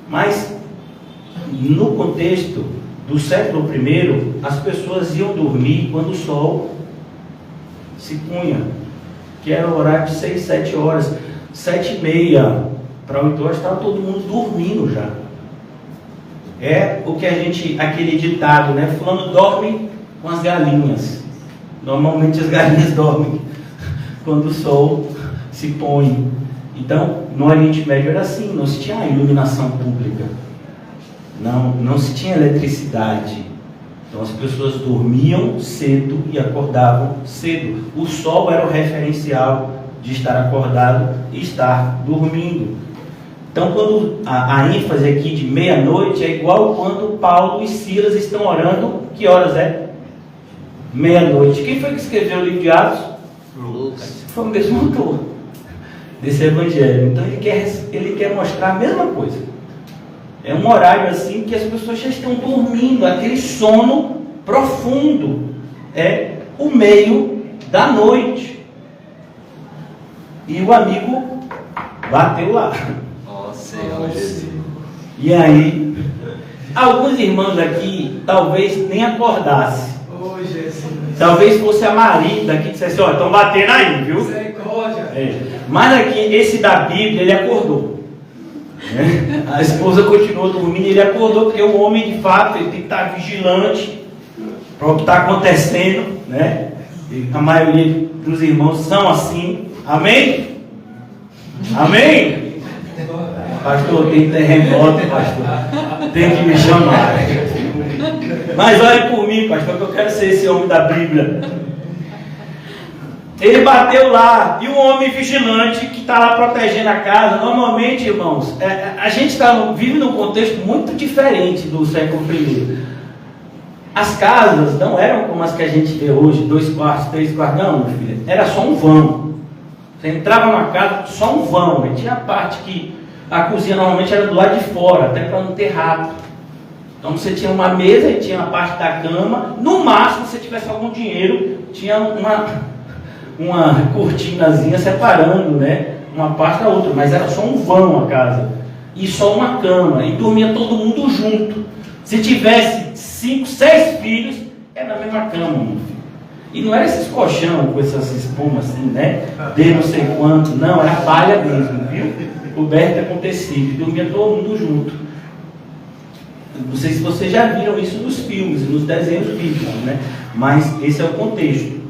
Mas, no contexto do século I, as pessoas iam dormir quando o sol se punha, que era o horário de 6, 7 horas. 7h30 para 8 horas estava todo mundo dormindo já. É o que a gente, aquele ditado, né? Fulano dorme com as galinhas. Normalmente as galinhas dormem quando o sol se põe. Então, no Oriente Médio era assim, não se tinha iluminação pública, não se tinha eletricidade. Então as pessoas dormiam cedo e acordavam cedo. O sol era o referencial de estar acordado e estar dormindo. Então, quando a ênfase aqui de meia-noite é igual quando Paulo e Silas estão orando. Que horas é? Meia-noite. Quem foi que escreveu o livro de Atos? Lucas. Foi o mesmo autor desse evangelho. Então ele quer mostrar a mesma coisa. É um horário assim que as pessoas já estão dormindo, aquele sono profundo. É o meio da noite. E o amigo bateu lá. Senhor Jesus. E aí, alguns irmãos aqui talvez nem acordassem. Oh, Jesus. Talvez fosse a Marita que dissesse: ó, estão batendo aí, viu? Misericórdia. Mas aqui, esse da Bíblia, ele acordou. Né? A esposa continuou dormindo, ele acordou, porque o homem, de fato, ele tem que estar vigilante para o que está acontecendo, né? E a maioria dos irmãos são assim. Amém? Amém? Pastor, tem terremoto, pastor. Tem que me chamar. Mas olhe por mim, pastor, que eu quero ser esse homem da Bíblia. Ele bateu lá, e um homem vigilante que está lá protegendo a casa. Normalmente, irmãos, a gente vive num contexto muito diferente do século I. As casas não eram como as que a gente vê hoje, 2 quartos, 3 quartos, não, meu filho. Era só um vão. Você entrava numa casa, só um vão. E tinha a parte que a cozinha normalmente era do lado de fora, até para não ter rato. Então você tinha uma mesa e tinha a parte da cama. No máximo, se você tivesse algum dinheiro, tinha uma cortinazinha separando, né, uma parte da outra. Mas era só um vão a casa. E só uma cama. E dormia todo mundo junto. Se tivesse 5, 6 filhos, era na mesma cama, meu filho. E não era esses colchão com essas espumas assim, né? De não sei quanto. Não, era palha mesmo, viu? Coberta com tecido. E dormia todo mundo junto. Não sei se vocês já viram isso nos filmes, nos desenhos bíblicos, né? Mas esse é o contexto.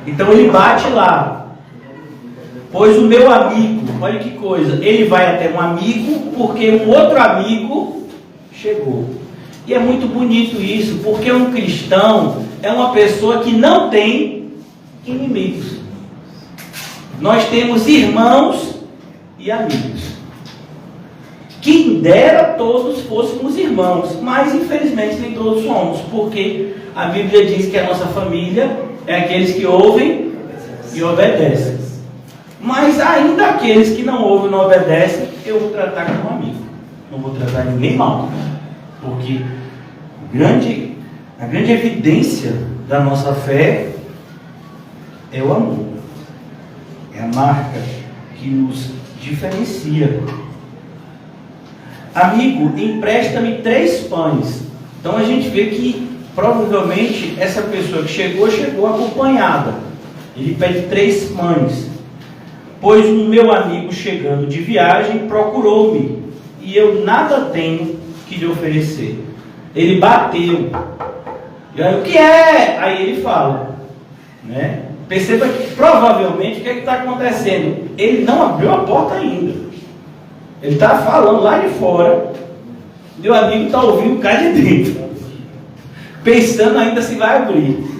Então ele bate lá. Pois o meu amigo, olha que coisa, ele vai até um amigo porque um outro amigo chegou. E é muito bonito isso, porque um cristão é uma pessoa que não tem inimigos. Nós temos irmãos e amigos. Quem dera todos fôssemos irmãos, mas infelizmente nem todos somos, porque a Bíblia diz que a nossa família é aqueles que ouvem e obedecem. Mas ainda aqueles que não ouvem e não obedecem, eu vou tratar como amigo. Não vou tratar ninguém mal. Porque a grande evidência da nossa fé é o amor. É a marca que nos diferencia. Amigo, empresta-me 3 pães. Então a gente vê que provavelmente essa pessoa que chegou acompanhada. Ele pede 3 pães. Pois o meu amigo, chegando de viagem, procurou-me, e eu nada tenho que lhe oferecer. Ele bateu. E aí, o que é? Aí ele fala, né? Perceba que provavelmente o que está acontecendo? Ele não abriu a porta ainda. Ele está falando lá de fora. Meu amigo está ouvindo cá de dentro, pensando ainda se vai abrir.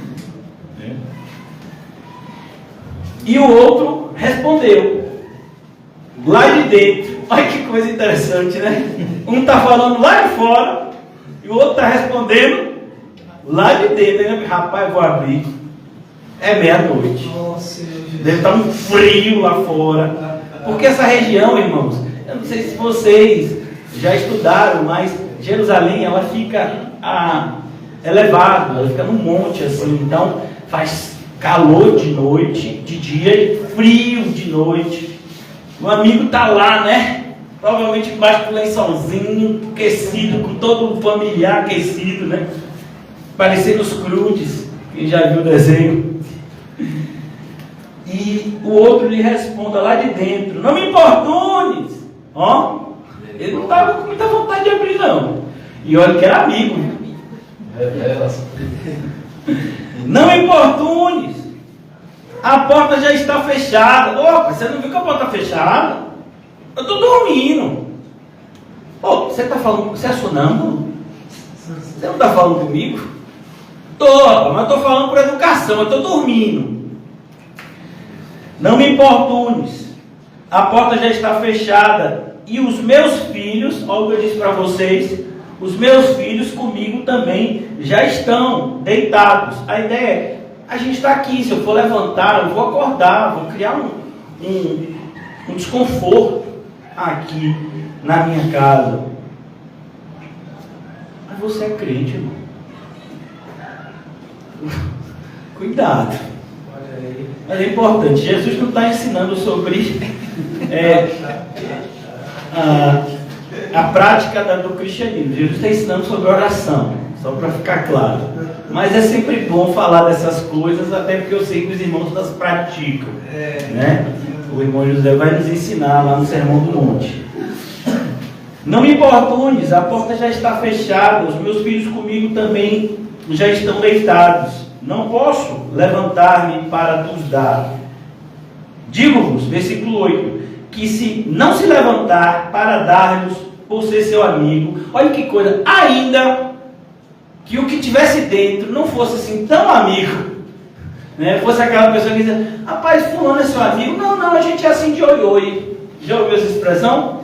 E o outro respondeu lá de dentro. Olha que coisa interessante, né? Um está falando lá de fora e o outro está respondendo lá de dentro. Né? Rapaz, eu vou abrir. É meia-noite. Deve estar um frio lá fora. Porque essa região, irmãos, eu não sei se vocês já estudaram, mas Jerusalém, ela fica elevada, ela fica num monte assim, então faz calor de noite, de dia, e frio de noite. O amigo tá lá, né? Provavelmente embaixo do lençolzinho, aquecido, com todo o familiar aquecido, né? Parecendo os Crudes, quem já viu o desenho. E o outro lhe responda lá de dentro: não me importunes. Ó, ele não estava com muita vontade de abrir, não. E olha que era amigo. Não me importunes. A porta já está fechada. Opa, você não viu que a porta está fechada? Eu estou dormindo. Pô, você está falando, você é sonâmbulo? Você não está falando comigo? Estou, mas estou falando por educação, eu estou dormindo. Não me importunes. A porta já está fechada. E os meus filhos, olha o que eu disse para vocês, os meus filhos comigo também já estão deitados. A ideia é, a gente está aqui, se eu for levantar, eu vou acordar, vou criar um desconforto aqui na minha casa. Mas você é crente, irmão. Cuidado. Mas é importante, Jesus não está ensinando sobre a prática do cristianismo. Jesus está ensinando sobre oração, só para ficar claro. Mas é sempre bom falar dessas coisas, até porque eu sei que os irmãos as praticam, né? O irmão José vai nos ensinar lá no Sermão do Monte. Não me importunes, a porta já está fechada, os meus filhos comigo também já estão deitados. Não posso levantar-me para vos dar. Digo-vos, versículo 8, que se não se levantar para dar-vos por ser seu amigo, olha que coisa, ainda que o que tivesse dentro não fosse assim tão amigo, né? Fosse aquela pessoa que diz, rapaz, fulano é seu amigo? Não, a gente é assim de oi-oi. Já ouviu essa expressão?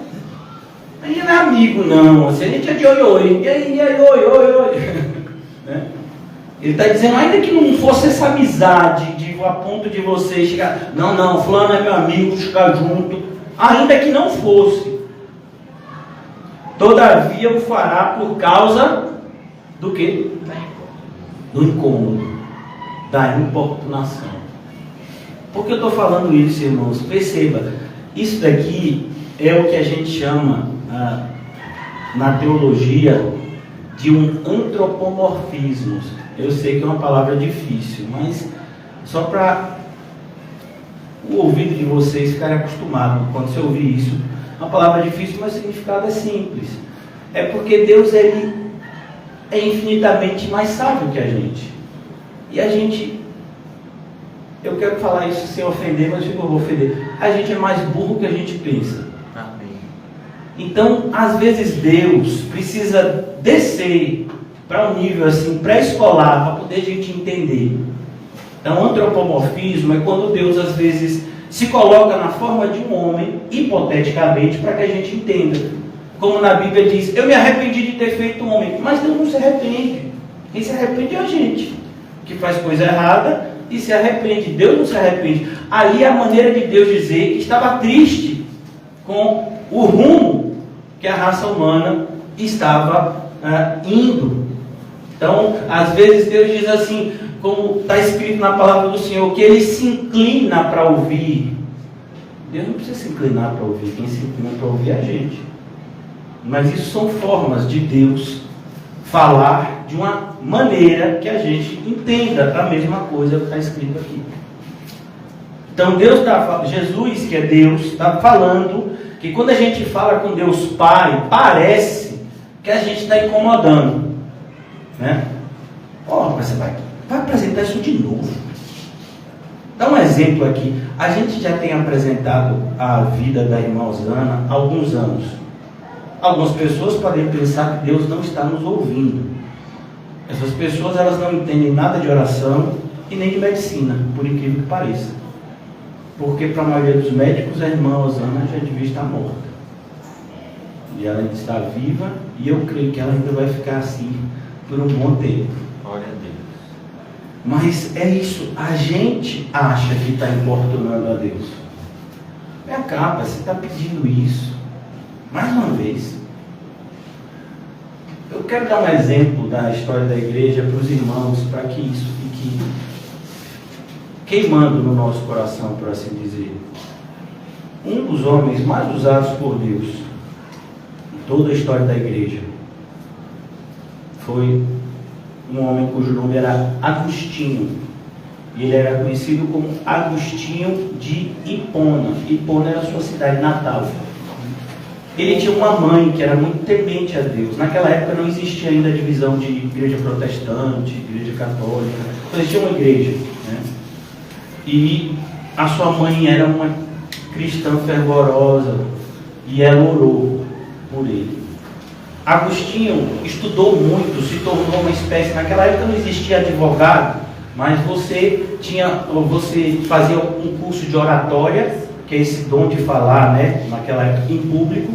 A gente não é amigo, não, assim, a gente é de oi-oi. E aí, oi. Né? Ele está dizendo, ainda que não fosse essa amizade, a ponto de você chegar, não, fulano é meu amigo, ficar junto, ainda que não fosse, todavia o fará por causa do quê? Do incômodo, da importunação. Por que eu estou falando isso, irmãos? Perceba, isso daqui é o que a gente chama, na teologia, de um antropomorfismo. Eu sei que é uma palavra difícil, mas só para o ouvido de vocês ficarem acostumados quando você ouvir isso. Uma palavra difícil, mas o significado é simples. É porque Deus ele é infinitamente mais sábio que a gente. E a gente, eu quero falar isso sem ofender, mas eu vou ofender. A gente é mais burro que a gente pensa. Amém. Então, às vezes Deus precisa descer para um nível assim pré-escolar para poder a gente entender. Então, antropomorfismo é quando Deus às vezes se coloca na forma de um homem, hipoteticamente, para que a gente entenda. Como na Bíblia diz, eu me arrependi de ter feito homem, mas Deus não se arrepende. Quem se arrepende é a gente, que faz coisa errada e se arrepende. Deus não se arrepende. Ali é a maneira de Deus dizer que estava triste com o rumo que a raça humana estava indo. Então, às vezes Deus diz assim, como está escrito na palavra do Senhor, que Ele se inclina para ouvir. Deus não precisa se inclinar para ouvir, quem se inclina para ouvir é a gente. Mas isso são formas de Deus falar de uma maneira que a gente entenda a mesma coisa que está escrito aqui. Então Jesus, que é Deus, está falando que quando a gente fala com Deus Pai, parece que a gente está incomodando. Né? Mas você vai apresentar isso de novo. Dá um exemplo aqui. A gente já tem apresentado a vida da irmã Osana há alguns anos. Algumas pessoas podem pensar que Deus não está nos ouvindo. Essas pessoas elas não entendem nada de oração e nem de medicina, por incrível que pareça. Porque para a maioria dos médicos a irmã Osana já devia estar morta. E ela ainda está viva e eu creio que ela ainda vai ficar assim por um bom tempo. Glória a Deus. Mas é isso, a gente acha que está importunando a Deus. Vem cá, pai, você está pedindo isso. Mais uma vez. Eu quero dar um exemplo da história da igreja para os irmãos, para que isso fique queimando no nosso coração, por assim dizer. Um dos homens mais usados por Deus em toda a história da igreja foi um homem cujo nome era Agostinho. E ele era conhecido como Agostinho de Hipona. Hipona era a sua cidade natal. Ele tinha uma mãe que era muito temente a Deus. Naquela época não existia ainda a divisão de igreja protestante, igreja católica. Só existia uma igreja, né? E a sua mãe era uma cristã fervorosa e ela orou por ele. Agostinho estudou muito, se tornou uma espécie. Naquela época não existia advogado, mas você fazia um curso de oratória, que é esse dom de falar, né, naquela época, em público.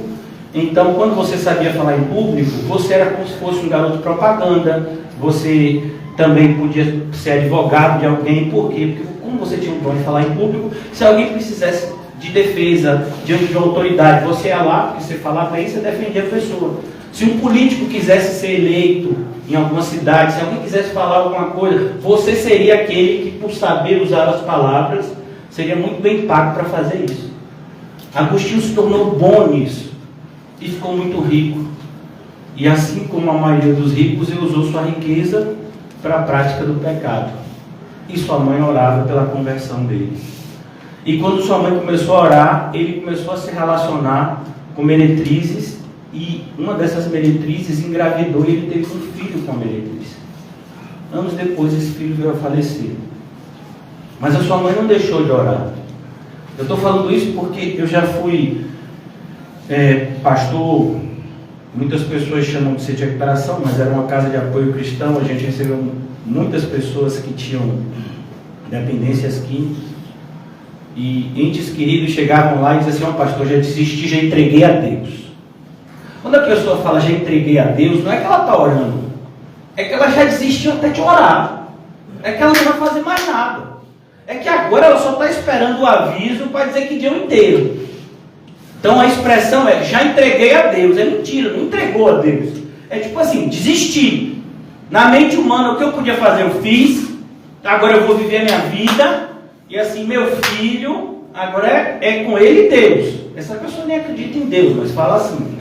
Então, quando você sabia falar em público, você era como se fosse um garoto propaganda, você também podia ser advogado de alguém. Por quê? Porque como você tinha um dom de falar em público, se alguém precisasse de defesa diante de uma autoridade, você ia lá, porque você falava bem, você defendia a pessoa. Se um político quisesse ser eleito em alguma cidade, se alguém quisesse falar alguma coisa, você seria aquele que, por saber usar as palavras, seria muito bem pago para fazer isso. Agostinho se tornou bom nisso e ficou muito rico. E assim como a maioria dos ricos, ele usou sua riqueza para a prática do pecado. E sua mãe orava pela conversão dele. E quando sua mãe começou a orar, ele começou a se relacionar com meretrizes, e uma dessas meretrizes engravidou e ele teve um filho com a meretriz. Anos depois esse filho veio a falecer. Mas a sua mãe não deixou de orar. Eu estou falando isso porque eu já fui pastor. Muitas pessoas chamam de ser de recuperação, mas era uma casa de apoio cristão. A gente recebeu muitas pessoas que tinham dependências químicas. E entes queridos chegavam lá e diziam assim: pastor, já desisti, já entreguei a Deus. Quando a pessoa fala já entreguei a Deus, não é que ela está orando, é que ela já desistiu até de orar, é que ela não vai fazer mais nada, é que agora ela só está esperando o aviso para dizer que deu inteiro. Então a expressão é já entreguei a Deus. É mentira, não entregou a Deus. É tipo assim, desisti. Na mente humana, o que eu podia fazer eu fiz, agora eu vou viver a minha vida, e assim, meu filho, agora é com ele e Deus. Essa pessoa nem acredita em Deus, mas fala assim.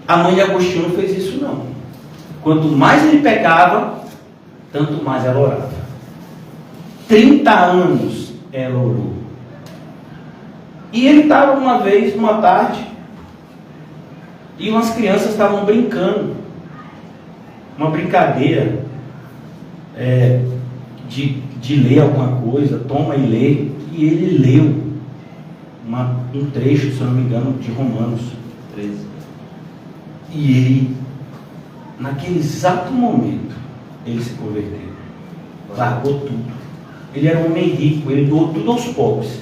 A mãe de Agostinho não fez isso não. Quanto mais ele pecava, tanto mais ela orava. 30 anos ela orou. E ele estava uma vez, numa tarde, e umas crianças estavam brincando. Uma brincadeira de ler alguma coisa, toma e lê. E ele leu um trecho, se eu não me engano, de Romanos 13. E ele, naquele exato momento, ele se converteu. Largou tudo. Ele era um homem rico, ele doou tudo aos pobres.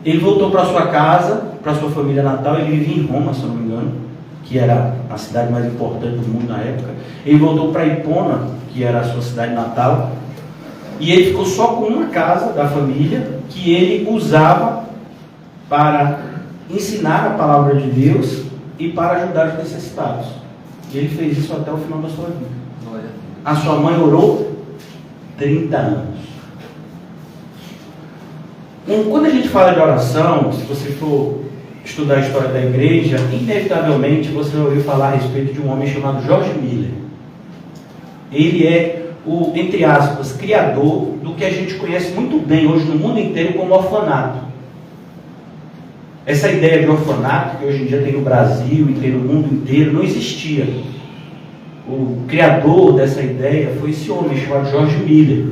Ele voltou para sua casa, para sua família natal. Ele vivia em Roma, se eu não me engano, que era a cidade mais importante do mundo na época. Ele voltou para Hipona, que era a sua cidade natal. E ele ficou só com uma casa da família, que ele usava para ensinar a palavra de Deus e para ajudar os necessitados. E ele fez isso até o final da sua vida. A sua mãe orou 30 anos. Quando a gente fala de oração, se você for estudar a história da igreja, inevitavelmente você vai ouvir falar a respeito de um homem chamado George Miller. Ele é o, entre aspas, criador do que a gente conhece muito bem hoje no mundo inteiro como orfanato. Essa ideia de orfanato, que hoje em dia tem no Brasil e tem no mundo inteiro, não existia. O criador dessa ideia foi esse homem chamado George Miller.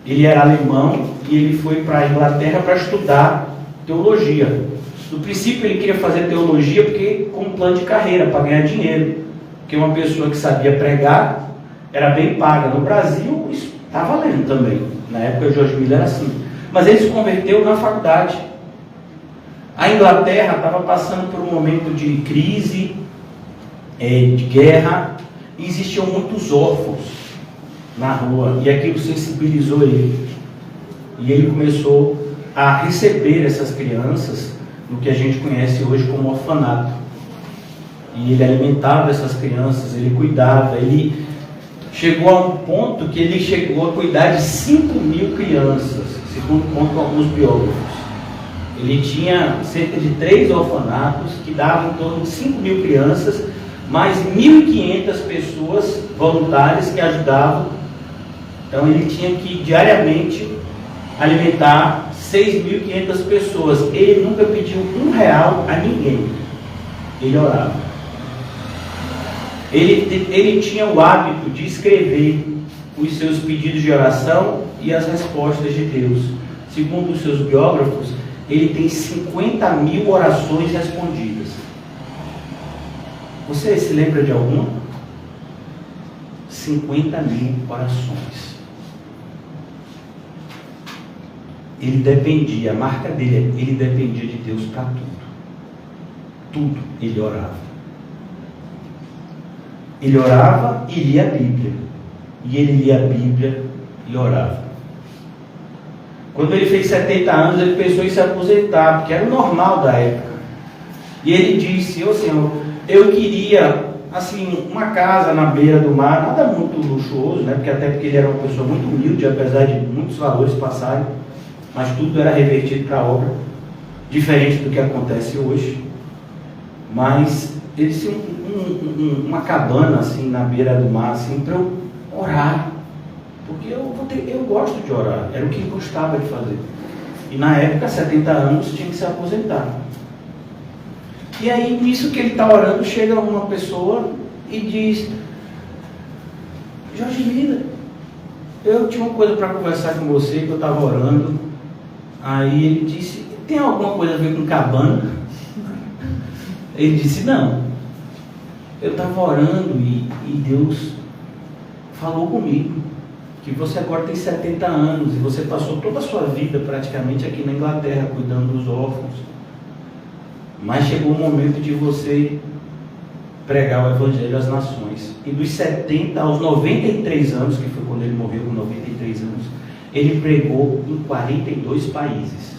Ele era alemão e ele foi para a Inglaterra para estudar teologia. No princípio ele queria fazer teologia porque como plano de carreira, para ganhar dinheiro. Porque uma pessoa que sabia pregar era bem paga. No Brasil isso está valendo também. Na época de George Miller era assim. Mas ele se converteu na faculdade. A Inglaterra estava passando por um momento de crise, de guerra, e existiam muitos órfãos na rua, e aquilo sensibilizou ele. E ele começou a receber essas crianças no que a gente conhece hoje como orfanato. E ele alimentava essas crianças, ele cuidava, ele chegou a um ponto que ele chegou a cuidar de 5.000 crianças, segundo contam alguns biógrafos. Ele tinha cerca de 3 orfanatos que davam em torno de 5.000 crianças, mais 1.500 pessoas voluntárias que ajudavam. Então ele tinha que diariamente alimentar 6.500 pessoas. Ele nunca pediu R$1 a ninguém. Ele orava. Ele tinha o hábito de escrever os seus pedidos de oração e as respostas de Deus. Segundo os seus biógrafos, ele tem 50.000 orações respondidas. Você se lembra de alguma? 50.000 orações. Ele dependia, a marca dele é, ele dependia de Deus para tudo. Tudo ele orava. Ele orava e lia a Bíblia. E ele lia a Bíblia e orava. Quando ele fez 70 anos, ele pensou em se aposentar, porque era o normal da época. E ele disse: "Ô Senhor, eu queria, assim, uma casa na beira do mar, nada muito luxuoso, né? Porque ele era uma pessoa muito humilde, apesar de muitos valores passarem, mas tudo era revertido para a obra, diferente do que acontece hoje. Mas ele disse uma cabana assim na beira do mar, assim, para eu orar, porque eu gosto de orar, era o que ele gostava de fazer. E na época, 70 anos, tinha que se aposentar. E aí, nisso que ele está orando, chega uma pessoa e diz: "Jorge Lira, eu tinha uma coisa para conversar com você, que eu estava orando." Aí ele disse: "Tem alguma coisa a ver com cabana?" Ele disse: "Não, eu estava orando e Deus falou comigo que você agora tem 70 anos e você passou toda a sua vida praticamente aqui na Inglaterra cuidando dos órfãos, mas chegou o momento de você pregar o Evangelho às nações. E dos 70 aos 93 anos, que foi quando ele morreu com 93 anos, ele pregou em 42 países.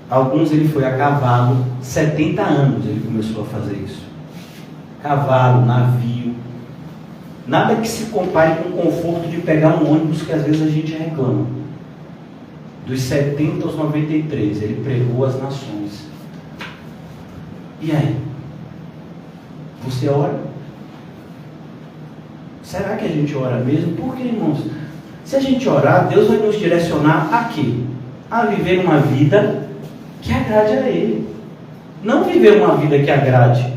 Alguns ele foi a cavalo, 70 anos ele começou a fazer isso. Cavalo, navio, nada que se compare com o conforto de pegar um ônibus que às vezes a gente reclama. Dos 70 aos 93, ele pregou às nações. E aí? Você ora? Será que a gente ora mesmo? Por que, irmãos? Se a gente orar, Deus vai nos direcionar a quê? A viver uma vida que agrade a Ele. Não viver uma vida que agrade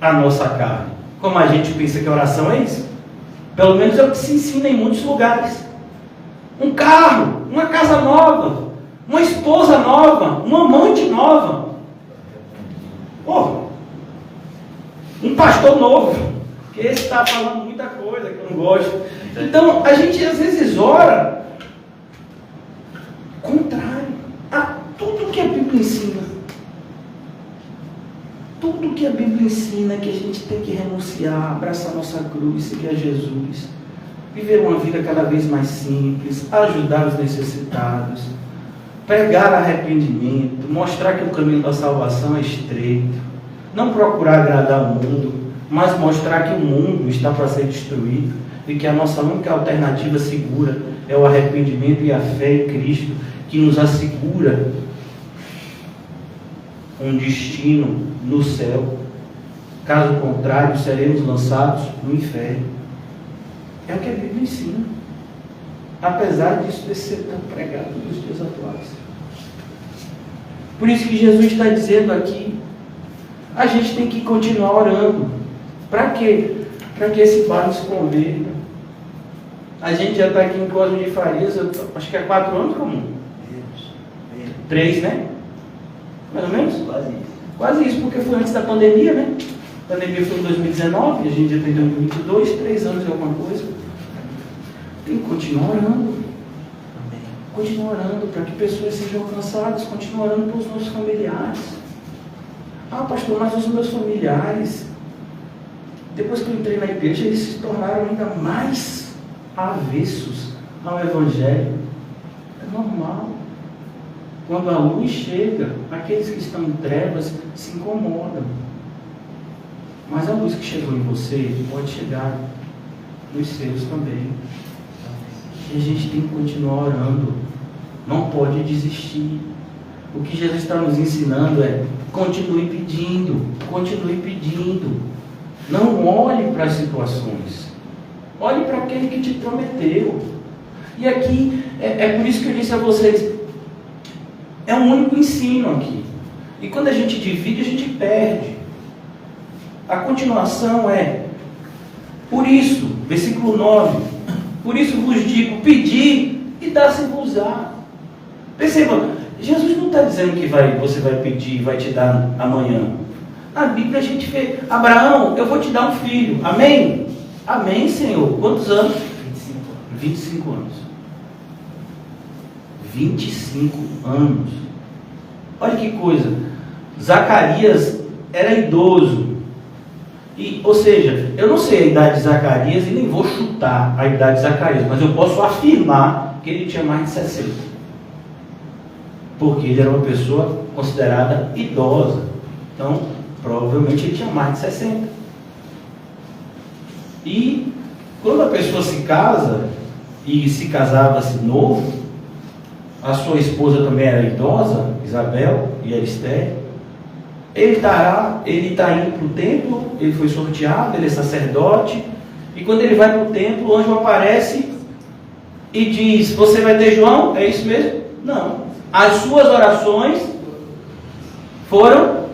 a nossa carne. Como a gente pensa que a oração é isso. Pelo menos é o que se ensina em muitos lugares. Um carro, uma casa nova, uma esposa nova, uma amante nova. Um pastor novo, que esse está falando muita coisa que eu não gosto. Então, a gente às vezes ora contrário a tudo que a Bíblia ensina. Tudo que a Bíblia ensina é que a gente tem que renunciar, abraçar nossa cruz, seguir a Jesus, viver uma vida cada vez mais simples, ajudar os necessitados, pregar arrependimento, mostrar que o caminho da salvação é estreito, não procurar agradar o mundo, mas mostrar que o mundo está para ser destruído e que a nossa única alternativa segura é o arrependimento e a fé em Cristo, que nos assegura um destino no céu. Caso contrário, seremos lançados no inferno. É o que a Bíblia ensina, apesar disso ser tão pregado nos dias atuais. Por isso que Jesus está dizendo aqui, a gente tem que continuar orando. Para quê? Para que esse bairro se converta. A gente já está aqui em Cosme de Farias, acho que há 4 anos, comum. 3, né? Mais ou menos? Quase isso, porque foi antes da pandemia, né? A pandemia foi em 2019, a gente já atendeu em 2022, 3 anos e alguma coisa. Tem que continuar orando. Continuar orando para que pessoas sejam alcançadas, continuar orando para os nossos familiares. Ah, pastor, mas os meus familiares, depois que eu entrei na igreja, eles se tornaram ainda mais avessos ao Evangelho. É normal. quando a luz chega, aqueles que estão em trevas se incomodam. Mas a luz que chegou em você pode chegar nos seus também. E a gente tem que continuar orando. Não pode desistir. O que Jesus está nos ensinando é: continue pedindo, continue pedindo. Não olhe para as situações. Olhe para aquele que te prometeu. E aqui, é por isso que eu disse a vocês, é um único ensino aqui. E quando a gente divide, a gente perde. A continuação é: por isso, versículo 9, por isso vos digo, pedi e dá-se-vos-á. Perceba, Jesus não está dizendo que você vai pedir e vai te dar amanhã. Na Bíblia a gente vê: Abraão, eu vou te dar um filho. Amém? Amém, Senhor. Quantos anos? 25 anos. 25 anos. Olha que coisa. Zacarias era idoso. Ou seja, eu não sei a idade de Zacarias e nem vou chutar a idade de Zacarias, mas eu posso afirmar que ele tinha mais de 60. Porque ele era uma pessoa considerada idosa. Então, provavelmente ele tinha mais de 60. E quando a pessoa se casa e se casava-se novo, a sua esposa também era idosa, Isabel e Esther. Ele está indo para o templo, ele foi sorteado, ele é sacerdote, e quando ele vai para o templo, o anjo aparece e diz: você vai ter João? É isso mesmo? Não. As suas orações foram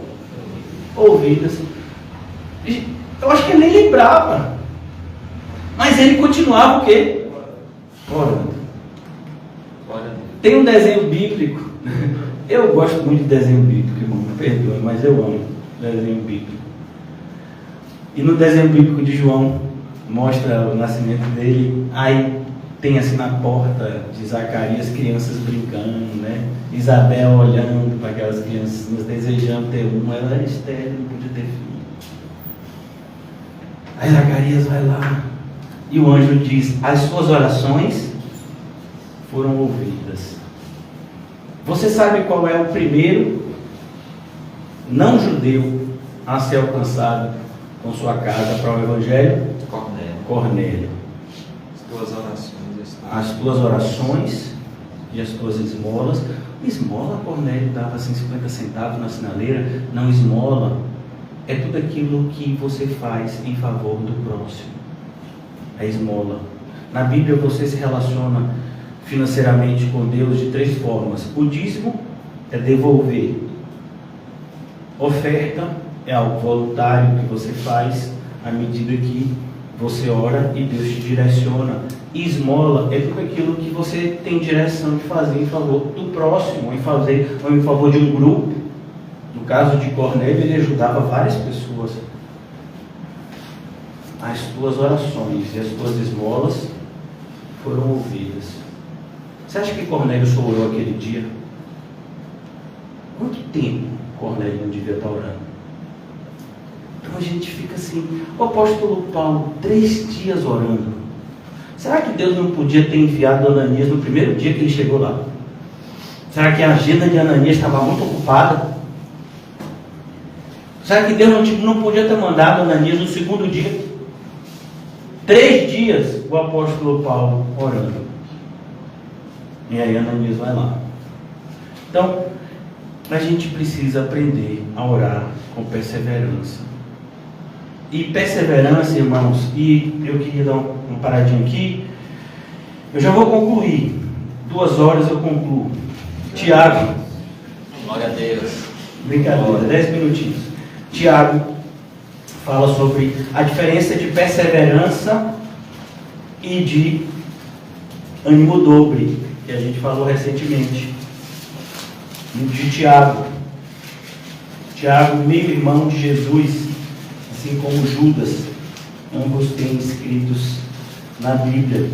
ouvidas. Eu acho que ele nem lembrava. Mas ele continuava o quê? Orando. Tem um desenho bíblico. Eu gosto muito de desenho bíblico, irmão. Me perdoe, mas eu amo desenho bíblico. E no desenho bíblico de João, mostra o nascimento dele. Aí tem assim na porta de Zacarias crianças brincando, né? Isabel olhando para aquelas crianças, desejando ter uma. Ela era estéril, não podia ter filho. Aí Zacarias vai lá e o anjo diz: as suas orações foram ouvidas. Você sabe qual é o primeiro não judeu a ser alcançado com sua casa para o Evangelho? Cornélio. As tuas orações e as tuas esmolas. Esmola, Cornélio dava assim 50 centavos na sinaleira. Não, esmola é tudo aquilo que você faz em favor do próximo. É esmola. Na Bíblia você se relaciona financeiramente com Deus de 3 formas. O dízimo é devolver. Oferta é algo voluntário que você faz à medida que você ora e Deus te direciona. E esmola é tudo aquilo que você tem direção de fazer em favor do próximo, ou em favor de um grupo. No caso de Cornélio, ele ajudava várias pessoas. As tuas orações e as tuas esmolas foram ouvidas. Você acha que Cornélio só orou aquele dia? Quanto tempo Cornélio não devia estar orando? Então a gente fica assim: o apóstolo Paulo, 3 dias orando. Será que Deus não podia ter enviado Ananias no primeiro dia que ele chegou lá? Será que a agenda de Ananias estava muito ocupada? Será que Deus não podia ter mandado Ananias no segundo dia? 3 dias o apóstolo Paulo orando. E aí Ananias vai lá. Então, a gente precisa aprender a orar com perseverança. E perseverança, irmãos, e eu queria dar uma paradinha aqui. Eu já vou concluir. 2 horas eu concluo. Tiago. Glória a Deus. Brincadeira, 10 minutinhos. Tiago fala sobre a diferença de perseverança e de ânimo dobre, que a gente falou recentemente. De Tiago. Tiago, meio irmão de Jesus, assim como Judas, ambos têm escritos na Bíblia.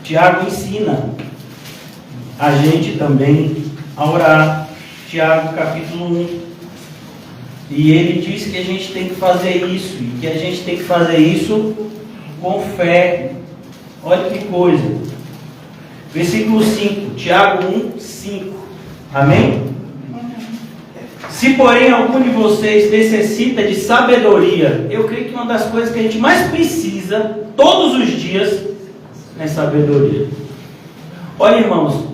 Tiago ensina a gente também a orar. Tiago capítulo 1. E ele diz que a gente tem que fazer isso, e que a gente tem que fazer isso com fé. Olha que coisa. Versículo 5, Tiago 1, 5. Amém? Se porém algum de vocês necessita de sabedoria, eu creio que uma das coisas que a gente mais precisa todos os dias é sabedoria. Olha, irmãos,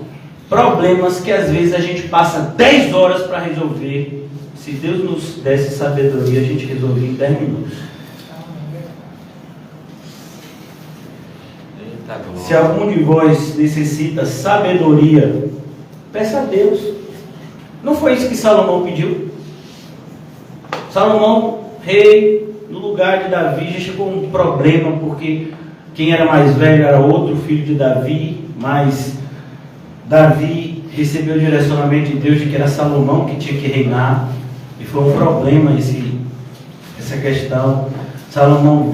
problemas que às vezes a gente passa 10 horas para resolver. Se Deus nos desse sabedoria, a gente resolvia em 10 minutos. Se algum de vós necessita sabedoria, peça a Deus. Não foi isso que Salomão pediu? Salomão, rei, no lugar de Davi, já chegou um problema, porque quem era mais velho era outro filho de Davi, mas Davi recebeu o direcionamento de Deus de que era Salomão que tinha que reinar, e foi um problema essa questão. Salomão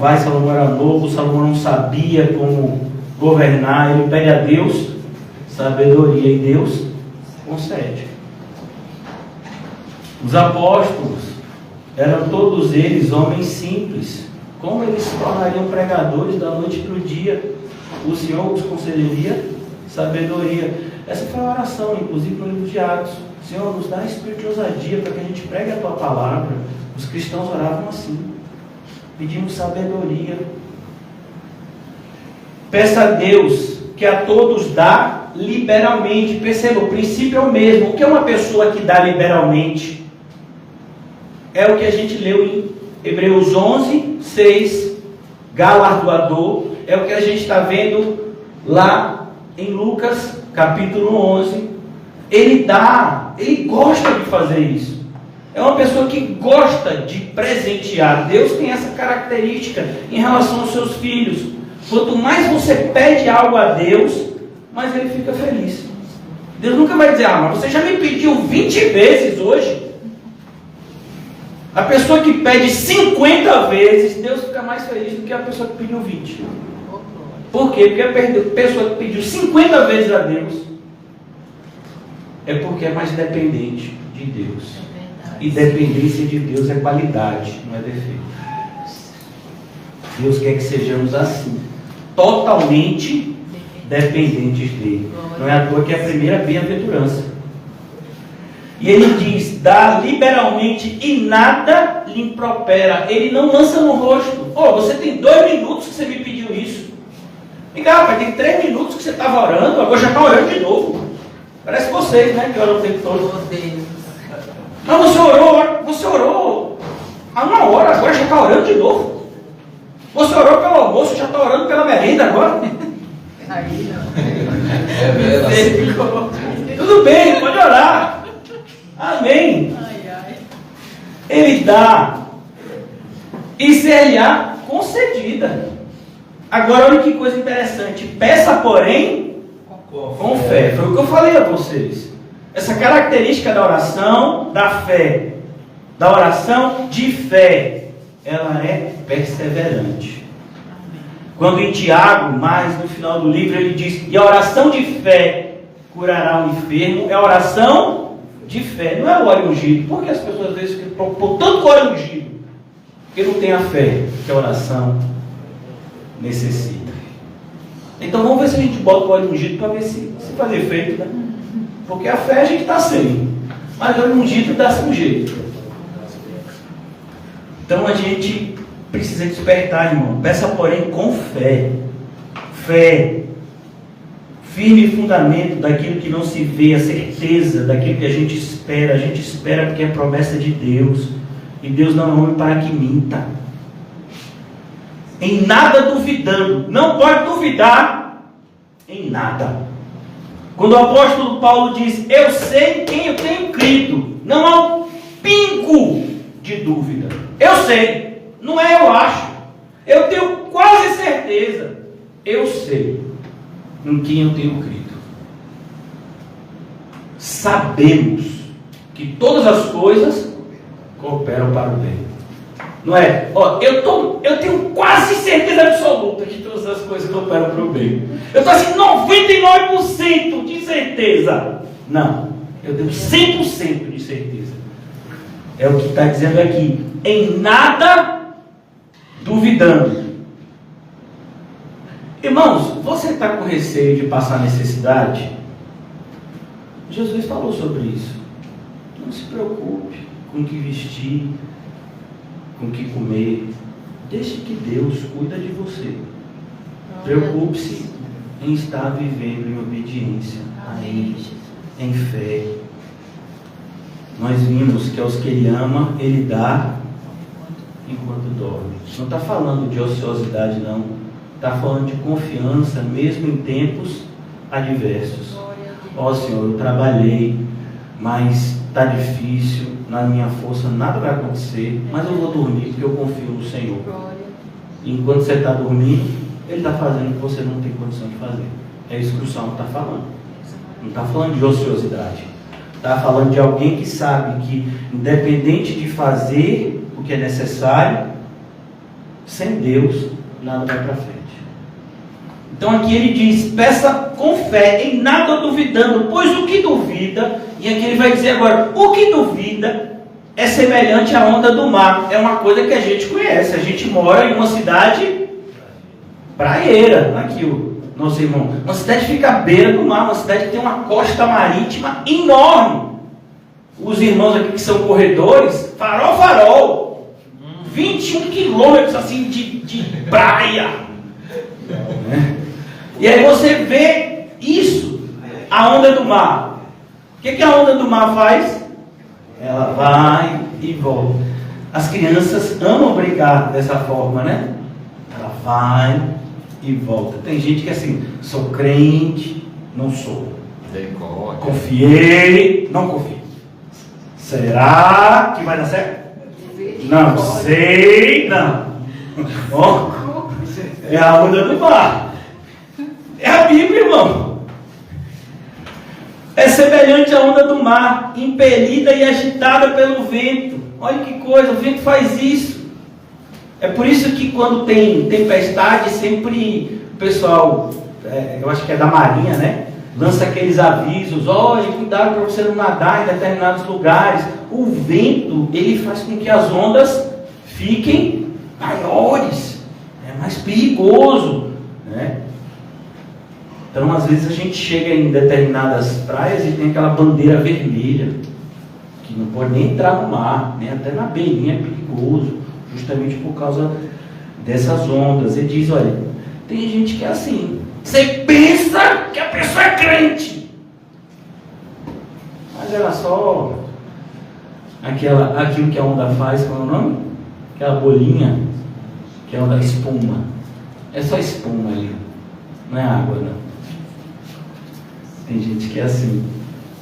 era novo, Salomão não sabia como governar, ele pede a Deus sabedoria e Deus concede. Os apóstolos eram todos eles homens simples. Como eles se tornariam pregadores da noite para o dia? O Senhor os concederia sabedoria. Essa foi a oração, inclusive no livro de Atos. Senhor, nos dá espírito de ousadia para que a gente pregue a tua palavra. Os cristãos oravam assim, pedindo sabedoria. Peça a Deus que a todos dá liberalmente. Perceba, o princípio é o mesmo. O que é uma pessoa que dá liberalmente? É o que a gente leu em Hebreus 11, 6, galardoador. É o que a gente está vendo lá em Lucas, capítulo 11. Ele gosta de fazer isso. É uma pessoa que gosta de presentear. Deus tem essa característica em relação aos seus filhos. Quanto mais você pede algo a Deus, mais ele fica feliz. Deus nunca vai dizer, mas você já me pediu 20 vezes hoje. A pessoa que pede 50 vezes, Deus fica mais feliz do que a pessoa que pediu 20. Por quê? Porque a pessoa que pediu 50 vezes a Deus é porque é mais dependente de Deus. E dependência de Deus é qualidade, não é defeito. Deus quer que sejamos assim, totalmente dependentes dele. Não é à toa que é a primeira bem-aventurança. E ele diz, dá liberalmente e nada lhe impropera. Ele não lança no rosto. Você tem 2 minutos que você me pediu isso. Rapaz, tem 3 minutos que você estava orando, agora já está orando de novo. Parece vocês, né, que oram o tempo todo. Mas você orou há 1 hora, agora já está orando de novo. Você orou pelo almoço, já está orando pela merenda agora. Aí não. Tudo bem, pode orar. Amém. Ele dá e ser-lhe-á concedida. Agora olha que coisa interessante. Peça, porém, com fé. Foi o que eu falei a vocês. Essa característica da oração, da fé, da oração de fé, ela é perseverante. Quando em Tiago, mais no final do livro, ele diz, e a oração de fé curará o enfermo, é a oração de fé, não é o óleo ungido. Por que as pessoas às vezes ficam por tanto óleo ungido? Porque não tem a fé que a oração necessita. Então vamos ver se a gente bota o óleo ungido para ver se faz efeito, né? Porque a fé a gente está sem, mas o óleo ungido dá-se um jeito. Então a gente precisa despertar, irmão. Peça, porém, com fé. Fé. Firme fundamento daquilo que não se vê, a certeza daquilo que a gente espera. A gente espera porque é promessa de Deus. E Deus não é homem para que minta. Em nada duvidando. Não pode duvidar em nada. Quando o apóstolo Paulo diz, eu sei em quem eu tenho crido, não há um pingo de dúvida. Eu sei. Não é eu acho. Eu tenho quase certeza. Eu sei em quem eu tenho crido. Sabemos que todas as coisas cooperam para o bem. Não é? Eu tenho quase certeza absoluta que todas as coisas cooperam para o bem. Eu estou assim, 99% de certeza. Não. Eu tenho 100% de certeza. É o que está dizendo aqui. Em nada duvidando. Irmãos, você está com receio de passar necessidade? Jesus falou sobre isso. Não se preocupe com o que vestir, com o que comer. Deixe que Deus cuida de você. Preocupe-se em estar vivendo em obediência a Ele, em fé. Nós vimos que aos que Ele ama, Ele dá enquanto dorme. Não está falando de ociosidade, não. Está falando de confiança, mesmo em tempos adversos. Ó Senhor, eu trabalhei, mas está difícil, na minha força nada vai acontecer, mas eu vou dormir porque eu confio no Senhor. Enquanto você está dormindo, Ele está fazendo o que você não tem condição de fazer. É isso que o Salmo está falando. Não está falando de ociosidade. Está falando de alguém que sabe que, independente de fazer o que é necessário, sem Deus, nada vai para frente. Então aqui ele diz, peça com fé, em nada duvidando, pois o que duvida, e aqui ele vai dizer agora, o que duvida é semelhante à onda do mar. É uma coisa que a gente conhece, a gente mora em uma cidade praieira, aqui o nosso irmão, uma cidade que fica à beira do mar, uma cidade que tem uma costa marítima enorme. Os irmãos aqui que são corredores, farol, 21 quilômetros assim de praia, né? E aí você vê isso, a onda do mar. O que a onda do mar faz? Ela vai e volta. As crianças amam brincar dessa forma, né? Ela vai e volta. Tem gente que é assim, sou crente, não sou. Confiei, não confio. Será que vai dar certo? Não sei, não. Bom, é a onda do mar. É a Bíblia, irmão. É semelhante à onda do mar, impelida e agitada pelo vento. Olha que coisa, o vento faz isso. É por isso que quando tem tempestade, sempre o pessoal, eu acho que é da Marinha, né? Lança aqueles avisos, olha, cuidado para você não nadar em determinados lugares. O vento, ele faz com que as ondas fiquem maiores, é mais perigoso, né? Então, às vezes a gente chega em determinadas praias e tem aquela bandeira vermelha, que não pode nem entrar no mar, nem até na beirinha é perigoso, justamente por causa dessas ondas. Ele diz, olha, tem gente que é assim, você pensa que a pessoa é crente, mas ela só aquilo que a onda faz, qual é o nome? Aquela bolinha, que é a onda espuma, é só espuma ali, não é água não. Tem gente que é assim.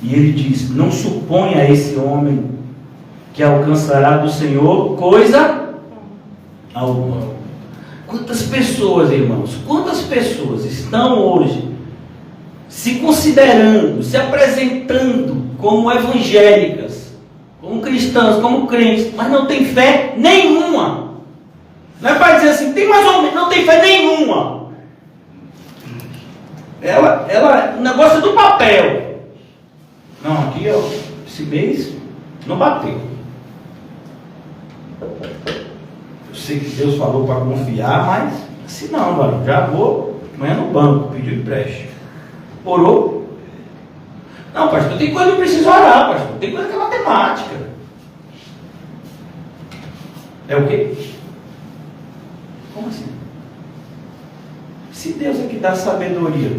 E ele diz, não suponha esse homem que alcançará do Senhor coisa alguma. Quantas pessoas, irmãos, quantas pessoas estão hoje se considerando, se apresentando como evangélicas, como cristãs, como crentes, mas não tem fé nenhuma. Não é para dizer assim, tem mais ou menos, não tem fé nenhuma. Ela, o negócio é do papel. Não, aqui ó, esse mês não bateu. Eu sei que Deus falou para confiar, mas assim não, mano, já vou amanhã no banco, pedir empréstimo. Orou? Não, pastor, tem coisa que eu preciso orar, pastor. Tem coisa que é matemática. É o quê? Como assim? Se Deus é que dá sabedoria,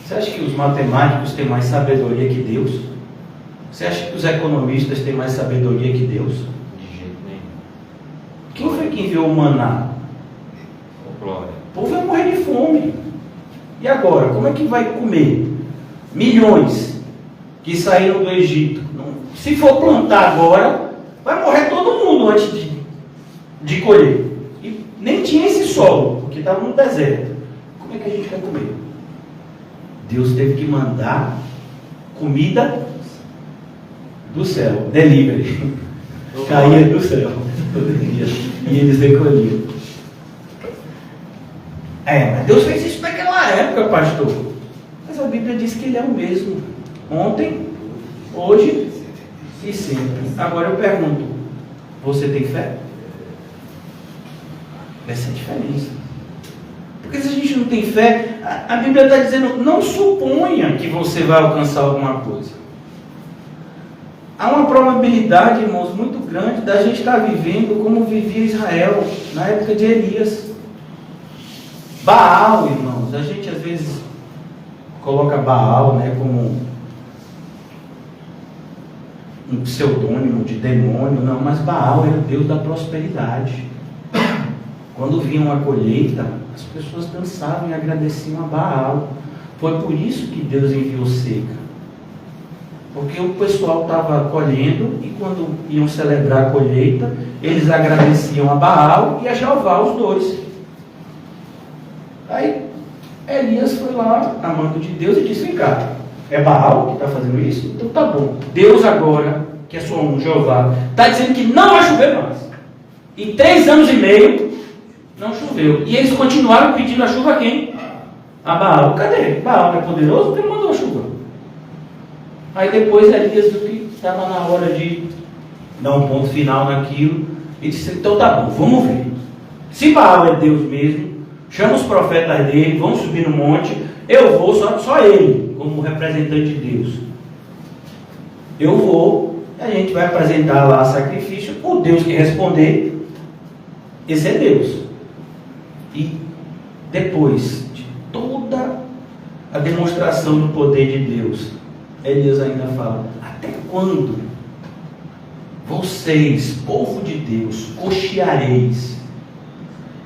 você acha que os matemáticos têm mais sabedoria que Deus? Você acha que os economistas têm mais sabedoria que Deus? De jeito nenhum. Quem foi que enviou o maná? O povo vai morrer de fome. E agora, como é que vai comer? Milhões que saíram do Egito. Se for plantar agora, vai morrer todo mundo antes de colher. E nem tinha esse solo, porque estava no deserto. Como é que a gente vai comer? Deus teve que mandar comida do céu, delivery. Caía do céu todo dia. E eles recolhiam. Mas Deus fez isso naquela época, pastor. Mas a Bíblia diz que Ele é o mesmo. Ontem, hoje e sempre. Agora eu pergunto, você tem fé? Essa é a diferença. Porque se a gente não tem fé, a Bíblia está dizendo, não suponha que você vai alcançar alguma coisa. Há uma probabilidade, irmãos, muito grande da gente estar vivendo como vivia Israel na época de Elias. Baal, irmãos, a gente às vezes coloca Baal, né, como um pseudônimo de demônio, não, mas Baal era o Deus da prosperidade. Quando vinha uma colheita, as pessoas dançavam e agradeciam a Baal. Foi por isso que Deus enviou seca. Porque o pessoal estava colhendo e quando iam celebrar a colheita, eles agradeciam a Baal e a Jeová, os dois. Aí Elias foi lá, amando de Deus, e disse: vem cá, é Baal que está fazendo isso? Então tá bom. Deus agora, que é só um Jeová, está dizendo que não vai chover mais. Em 3 anos e meio, não choveu. E eles continuaram pedindo a chuva a quem? A Baal. Cadê? Baal não é poderoso? Porque ele mandou a chuva. Aí depois Elias viu que estava na hora de dar um ponto final naquilo. E disse: então tá bom, vamos ver. Se Baal é Deus mesmo, chama os profetas dele, vamos subir no monte. Eu vou, só ele, como representante de Deus. Eu vou, a gente vai apresentar lá sacrifício. O Deus que responder, esse é Deus. E depois de toda a demonstração do poder de Deus, Elias ainda fala: até quando vocês, povo de Deus, cocheareis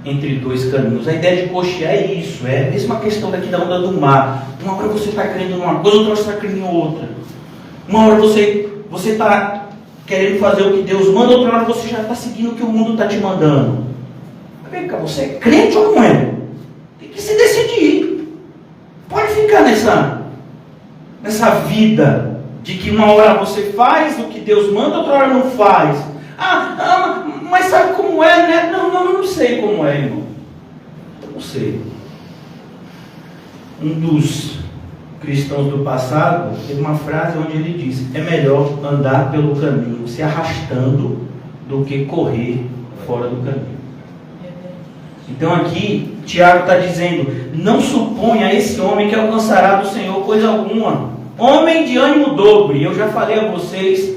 entre 2 caminhos? A ideia de cochear é isso, é a mesma questão daqui da onda do mar. Uma hora você está crendo numa coisa, outra hora você está crendo em outra. Uma hora você está querendo fazer o que Deus manda, outra hora você já está seguindo o que o mundo está te mandando. Vem cá, você é crente ou não é? Tem que se decidir. Pode ficar nessa vida de que uma hora você faz o que Deus manda, outra hora não faz. Mas sabe como é, né? Não sei como é, irmão. Não sei. Um dos cristãos do passado teve uma frase onde ele disse: é melhor andar pelo caminho se arrastando do que correr fora do caminho. Então aqui Tiago está dizendo: não suponha esse homem que alcançará do Senhor coisa alguma. Homem de ânimo dobre. Eu já falei a vocês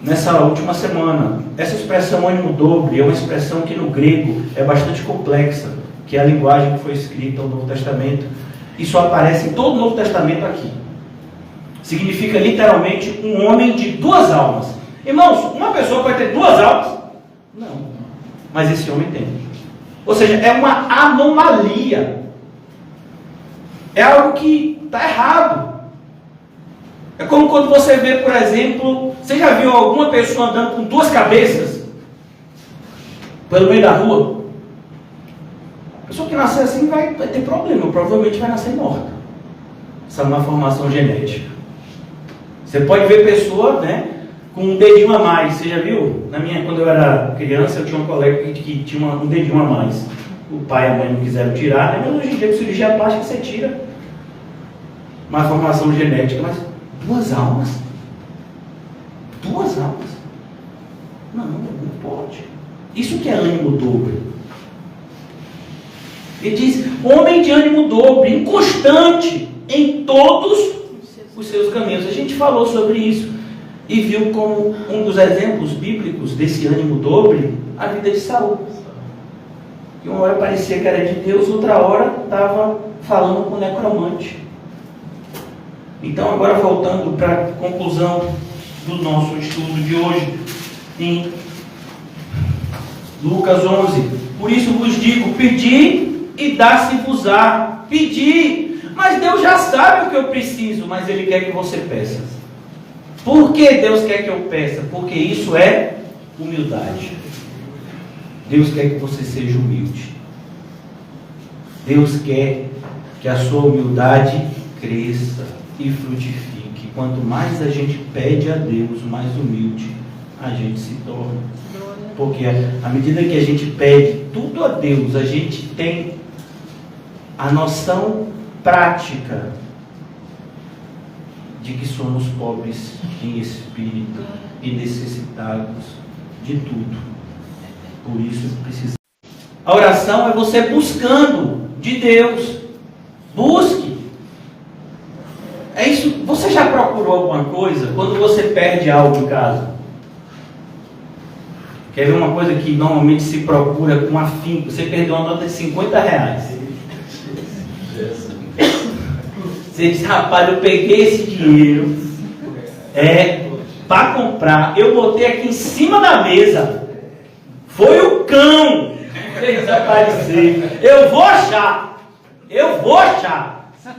nessa última semana, essa expressão ânimo dobre é uma expressão que no grego é bastante complexa, que é a linguagem que foi escrita no Novo Testamento, e só aparece em todo o Novo Testamento aqui. Significa literalmente um homem de 2 almas. Irmãos, uma pessoa pode ter 2 almas? Não. Mas esse homem tem. Ou seja, é uma anomalia. É algo que está errado. É como quando você vê, por exemplo, você já viu alguma pessoa andando com 2 cabeças pelo meio da rua? A pessoa que nascer assim vai ter problema, provavelmente vai nascer morta. Essa é uma formação genética. Você pode ver pessoa, né, com um dedinho a mais. Você já viu? Quando eu era criança, eu tinha um colega que tinha um dedinho a mais. O pai e a mãe não quiseram tirar, né? Mas hoje em dia, com cirurgia plástica, você tira. Uma formação genética, mas 2 almas? 2 almas? Não pode. Isso que é ânimo dobre. Ele diz: homem de ânimo dobre, inconstante em todos os seus caminhos. A gente falou sobre isso e viu como um dos exemplos bíblicos desse ânimo dobre a vida de Saul. E uma hora parecia que era de Deus, outra hora estava falando com o necromante. Então, agora voltando para a conclusão do nosso estudo de hoje, em Lucas 11: por isso vos digo, pedi e dá-se-vos-á. Pedi, mas Deus já sabe o que eu preciso, mas Ele quer que você peça. Por que Deus quer que eu peça? Porque isso é humildade. Deus quer que você seja humilde. Deus quer que a sua humildade cresça e frutifique. Quanto mais a gente pede a Deus, mais humilde a gente se torna. Porque à medida que a gente pede tudo a Deus, a gente tem a noção prática de que somos pobres em espírito e necessitados de tudo. Por isso precisa. A oração é você buscando de Deus. Busque. É isso. Você já procurou alguma coisa quando você perde algo em casa? Quer ver uma coisa que normalmente se procura com afinco? Você perdeu uma nota de R$50. Você diz, rapaz, eu peguei esse dinheiro para comprar, eu botei aqui em cima da mesa. Foi o cão que fez desaparecer. Eu vou achar.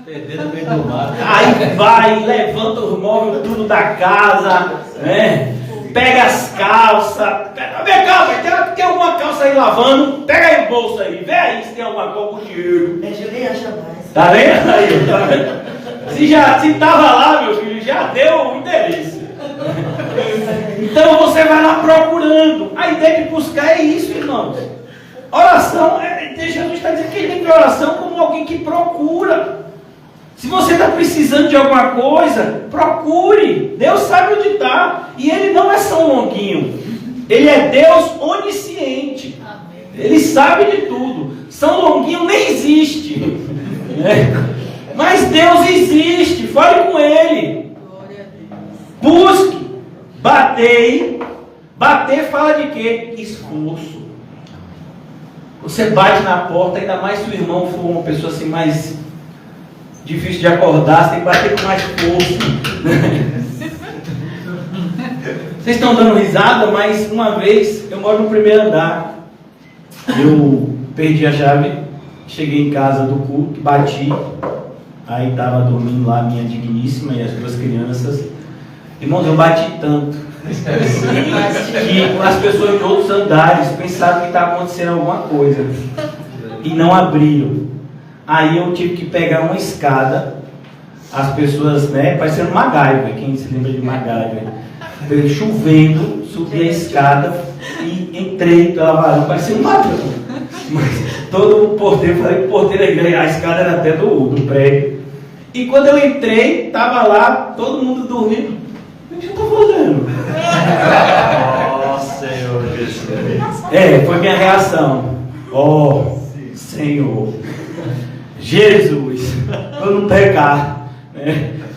Perder no meio do mar. Aí vai, levanta os móveis tudo da casa, né? Pega as calças. Vem cá, tem alguma calça aí lavando? Pega aí o bolso aí, vê aí se tem alguma coisa com dinheiro. Nem acha mais. Tá vendo aí? Tá vendo? Se tava lá, meu filho, já deu o endereço. Então você vai lá procurando. A ideia de buscar é isso, irmãos. Oração, Jesus está dizendo que ele tem que ver oração como alguém que procura. Se você está precisando de alguma coisa, procure. Deus sabe onde está. E Ele não é São Longuinho. Ele é Deus onisciente. Ele sabe de tudo. São Longuinho nem existe. Mas Deus existe. Fale com Ele. Busque. Batei. Bater fala de quê? Esforço. Você bate na porta, ainda mais se o irmão for uma pessoa assim mais difícil de acordar, você tem que bater com mais força. Vocês estão dando risada, mas uma vez eu moro no primeiro andar. Eu perdi a chave, cheguei em casa do culto, bati. Aí estava dormindo lá minha digníssima e as duas crianças. Irmãos, eu bati tanto que as pessoas de outros andares pensaram que estava acontecendo alguma coisa e não abriram. Aí eu tive que pegar uma escada, as pessoas, parecendo MacGyver, quem se lembra de MacGyver, chovendo, subi a escada e entrei pela varanda, parecia um ladrão. Mas todo o porteiro, falei que o porteiro da igreja, a escada era até do prédio. E quando eu entrei, estava lá, todo mundo dormindo. O que eu estou fazendo? Nossa, Senhor Jesus. Foi minha reação. Senhor Jesus, para não pecar.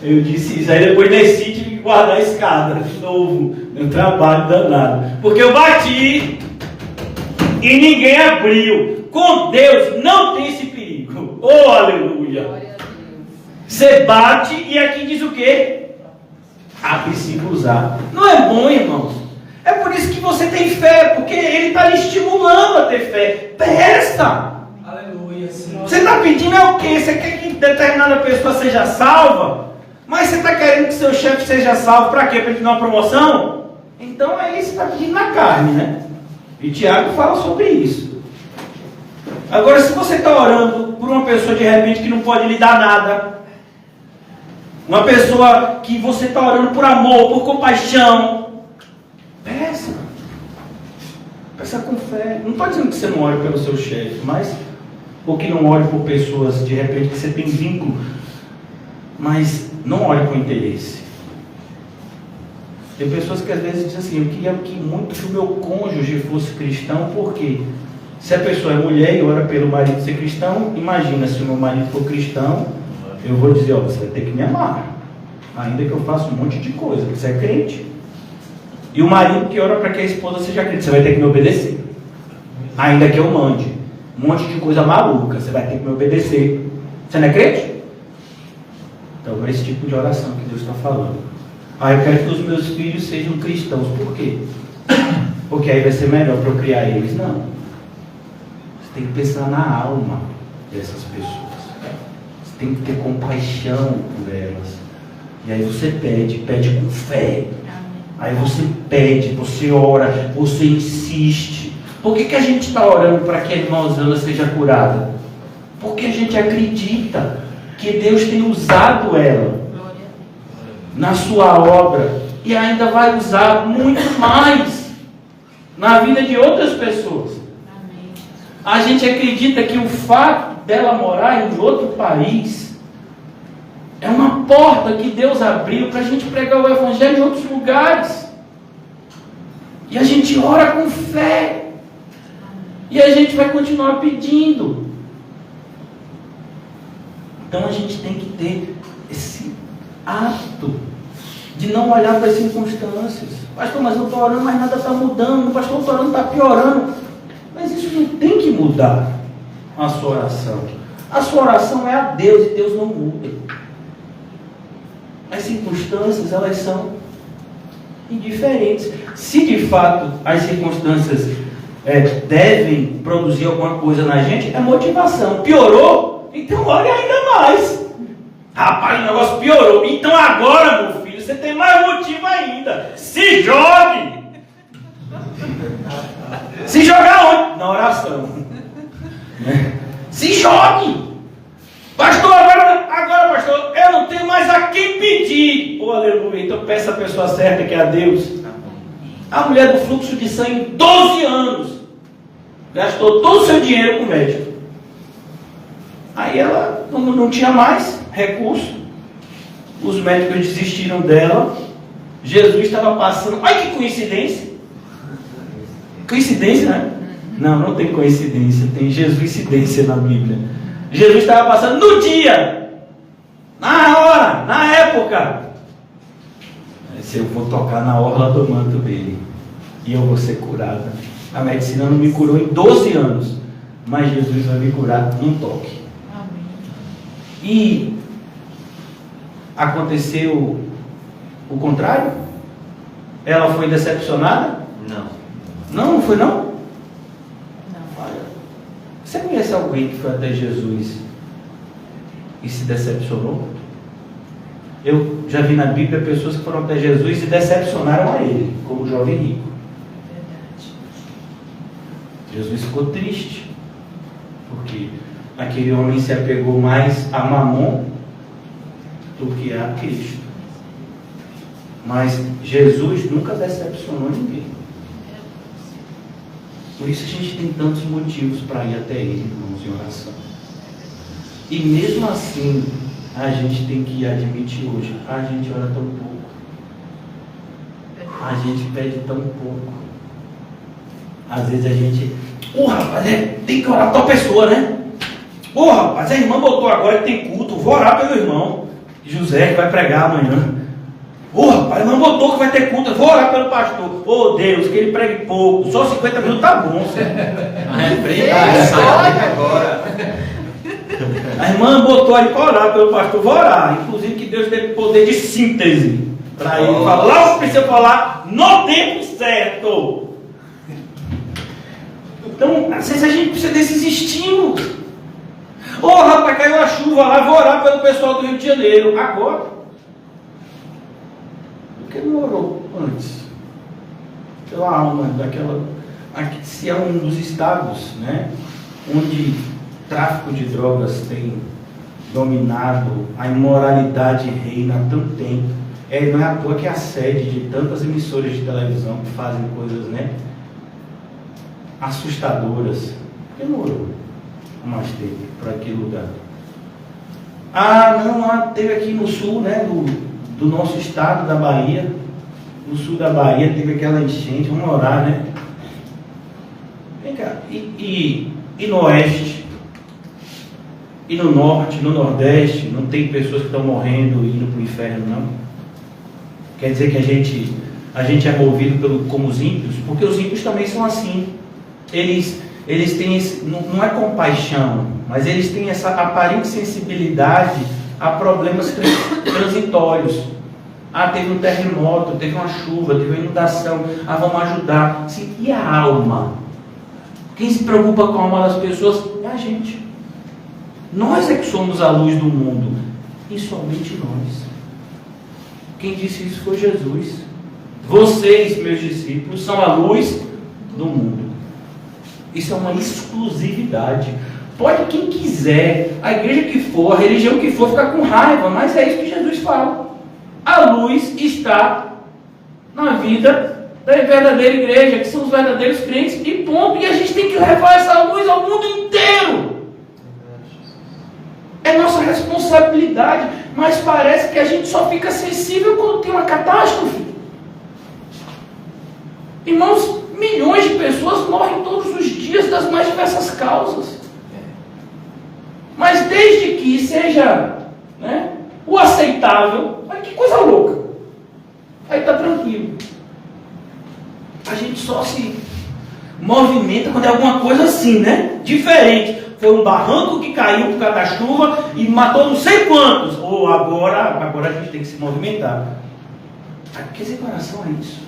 Eu disse isso. Aí depois desci e tive que guardar a escada de novo. Um trabalho danado. Porque eu bati e ninguém abriu. Com Deus não tem esse perigo. Oh, aleluia. Você bate e aqui diz o quê? Abre se cruzar. Não é bom, irmãos? É por isso que você tem fé, porque Ele está lhe estimulando a ter fé. Peça! Aleluia, Senhor. Você está pedindo o quê? Você quer que determinada pessoa seja salva? Mas você está querendo que seu chefe seja salvo para quê? Para ele te dar uma promoção? Então aí você está pedindo na carne, né? E Tiago fala sobre isso. Agora, se você está orando por uma pessoa de repente que não pode lhe dar nada, uma pessoa que você está orando por amor, por compaixão, peça. Peça com fé. Não estou dizendo que você não ore pelo seu chefe, mas ou que não ore por pessoas de repente que você tem vínculo, mas não ore com interesse. Tem pessoas que às vezes dizem assim: eu queria muito que o meu cônjuge fosse cristão, porque se a pessoa é mulher e ora pelo marido ser cristão, imagina se o meu marido for cristão. Eu vou dizer, você vai ter que me amar, ainda que eu faça um monte de coisa, porque você é crente. E o marido que ora para que a esposa seja crente, você vai ter que me obedecer, ainda que eu mande um monte de coisa maluca, você vai ter que me obedecer. Você não é crente? Então é esse tipo de oração que Deus está falando. Eu quero que os meus filhos sejam cristãos. Por quê? Porque aí vai ser melhor para eu criar eles. Não. Você tem que pensar na alma dessas pessoas. Tem que ter compaixão por elas. E aí você pede com fé. Aí você pede, você ora, você insiste. Por que a gente está orando para que a irmã Osana seja curada? Porque a gente acredita que Deus tem usado ela na sua obra e ainda vai usar muito mais na vida de outras pessoas. A gente acredita que o fato dela morar em outro país é uma porta que Deus abriu para a gente pregar o Evangelho em outros lugares. E a gente ora com fé. E a gente vai continuar pedindo. Então a gente tem que ter esse ato de não olhar para as circunstâncias. Pastor, mas eu estou orando, mas nada está mudando. Pastor, eu estou orando, está piorando. Mas isso não tem que mudar a sua oração. A sua oração é a Deus e Deus não muda. As circunstâncias, elas são indiferentes. Se de fato as circunstâncias devem produzir alguma coisa na gente, é motivação. Piorou? Então ore ainda mais. Rapaz, o negócio piorou. Então agora, meu filho, você tem mais motivo ainda. Se jogue! Se jogar onde? Na oração. Se jogue! Pastor, agora pastor, eu não tenho mais a quem pedir. Oh, aleluia. Então peça a pessoa certa, que é a Deus. A mulher do fluxo de sangue, 12 anos, gastou todo o seu dinheiro com o médico. Aí ela não tinha mais recurso. Os médicos desistiram dela. Jesus estava passando. Olha que coincidência. Coincidência, né? Não tem coincidência. Tem Jesuicidência na Bíblia. Jesus estava passando no dia, na hora, na época. Se eu vou tocar na orla do manto dele, e eu vou ser curada. A medicina não me curou em 12 anos, mas Jesus vai me curar num toque. Amém. E aconteceu o contrário? Ela foi decepcionada? Não foi não? Olha, você conhece alguém que foi até Jesus e se decepcionou? Eu já vi na Bíblia pessoas que foram até Jesus e decepcionaram a ele, como o jovem rico. Verdade. Jesus ficou triste, porque aquele homem se apegou mais a Mamon do que a Cristo. Mas Jesus nunca decepcionou ninguém. Por isso a gente tem tantos motivos para ir até Ele, irmãos, em oração. E mesmo assim, a gente tem que admitir hoje, a gente ora tão pouco. A gente pede tão pouco. Às vezes a gente, rapaz, tem que orar para tal pessoa, né? Rapaz, a irmã botou agora que tem culto, vou orar pelo irmão José, que vai pregar amanhã. Rapaz, a irmã botou que vai ter culto, vou orar pelo pastor. Deus, que ele pregue pouco, só 50 minutos tá bom, Agora. A irmã botou aí para orar pelo pastor, vou orar. Inclusive que Deus dê poder de síntese para ele falar o que precisa falar no tempo certo. Então, às vezes a gente precisa desses estímulos. Rapaz, caiu a chuva lá, vou orar pelo pessoal do Rio de Janeiro. Agora. Por que não orou antes? Pela alma daquela. Aqui, se é um dos estados, né, onde tráfico de drogas tem dominado, a imoralidade reina há tanto tempo. Não é à toa que é a sede de tantas emissoras de televisão que fazem coisas, né, assustadoras. Por que não orou mais tempo para aquele lugar? Teve aqui no sul, né, do nosso estado, da Bahia. No sul da Bahia teve aquela enchente, vamos orar, né? Vem cá, e no oeste? E no norte, no nordeste, não tem pessoas que estão morrendo e indo para o inferno, não? Quer dizer que a gente é movido como os ímpios? Porque os ímpios também são assim. Eles têm não é compaixão, mas eles têm essa aparente sensibilidade a problemas transitórios. Teve um terremoto, teve uma chuva, teve uma inundação, vamos ajudar. Sim, e a alma? Quem se preocupa com a alma das pessoas é a gente. Nós é que somos a luz do mundo, e somente nós. Quem disse isso foi Jesus. Vocês, meus discípulos, são a luz do mundo. Isso é uma exclusividade. Pode quem quiser, a igreja que for, a religião que for, ficar com raiva, mas é isso que Jesus fala. A luz está na vida da verdadeira igreja, que são os verdadeiros crentes, e ponto. E a gente tem que levar essa luz ao mundo inteiro. É nossa responsabilidade, mas parece que a gente só fica sensível quando tem uma catástrofe. Irmãos, milhões de pessoas morrem todos os dias das mais diversas causas. Mas desde que seja, né, o aceitável, mas que coisa louca. Aí está tranquilo. A gente só se movimenta quando é alguma coisa assim, né? Diferente. Foi um barranco que caiu por causa da chuva e matou não sei quantos. Ou agora a gente tem que se movimentar. Quer dizer, coração é isso.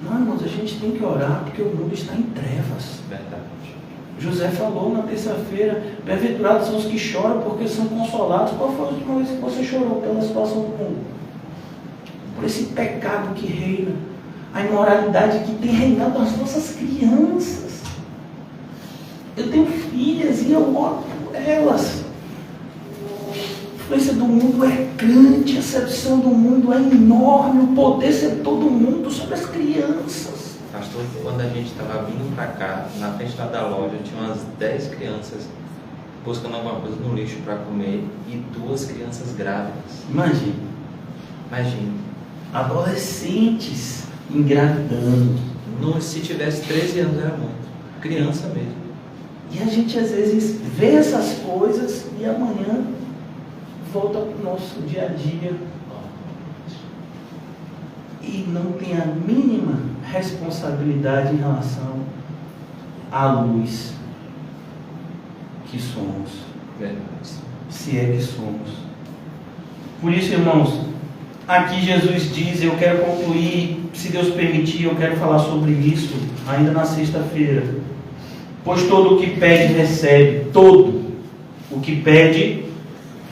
Não, irmãos, a gente tem que orar porque o mundo está em trevas. Verdade. José falou na terça-feira: bem-aventurados são os que choram porque são consolados. Qual foi a última vez que você chorou pela situação do mundo? Por esse pecado que reina, a imoralidade que tem reinado nas nossas crianças. Eu tenho filhas e eu oro por elas. A influência do mundo é grande, a sedução do mundo é enorme, o poder sobre todo mundo, sobre as crianças. Pastor, quando a gente estava vindo para cá, na frente da loja, tinha umas 10 crianças buscando alguma coisa no lixo para comer e 2 crianças grávidas. Imagine. Adolescentes engravidando. Se tivesse 13 anos era muito. Criança mesmo. E a gente às vezes vê essas coisas e amanhã volta para o nosso dia a dia e não tem a mínima responsabilidade em relação à luz que somos. Verdade. Se é que somos. Por isso, irmãos, aqui Jesus diz, eu quero concluir, se Deus permitir, eu quero falar sobre isso ainda na sexta-feira. Pois todo o que pede, recebe. Todo o que pede,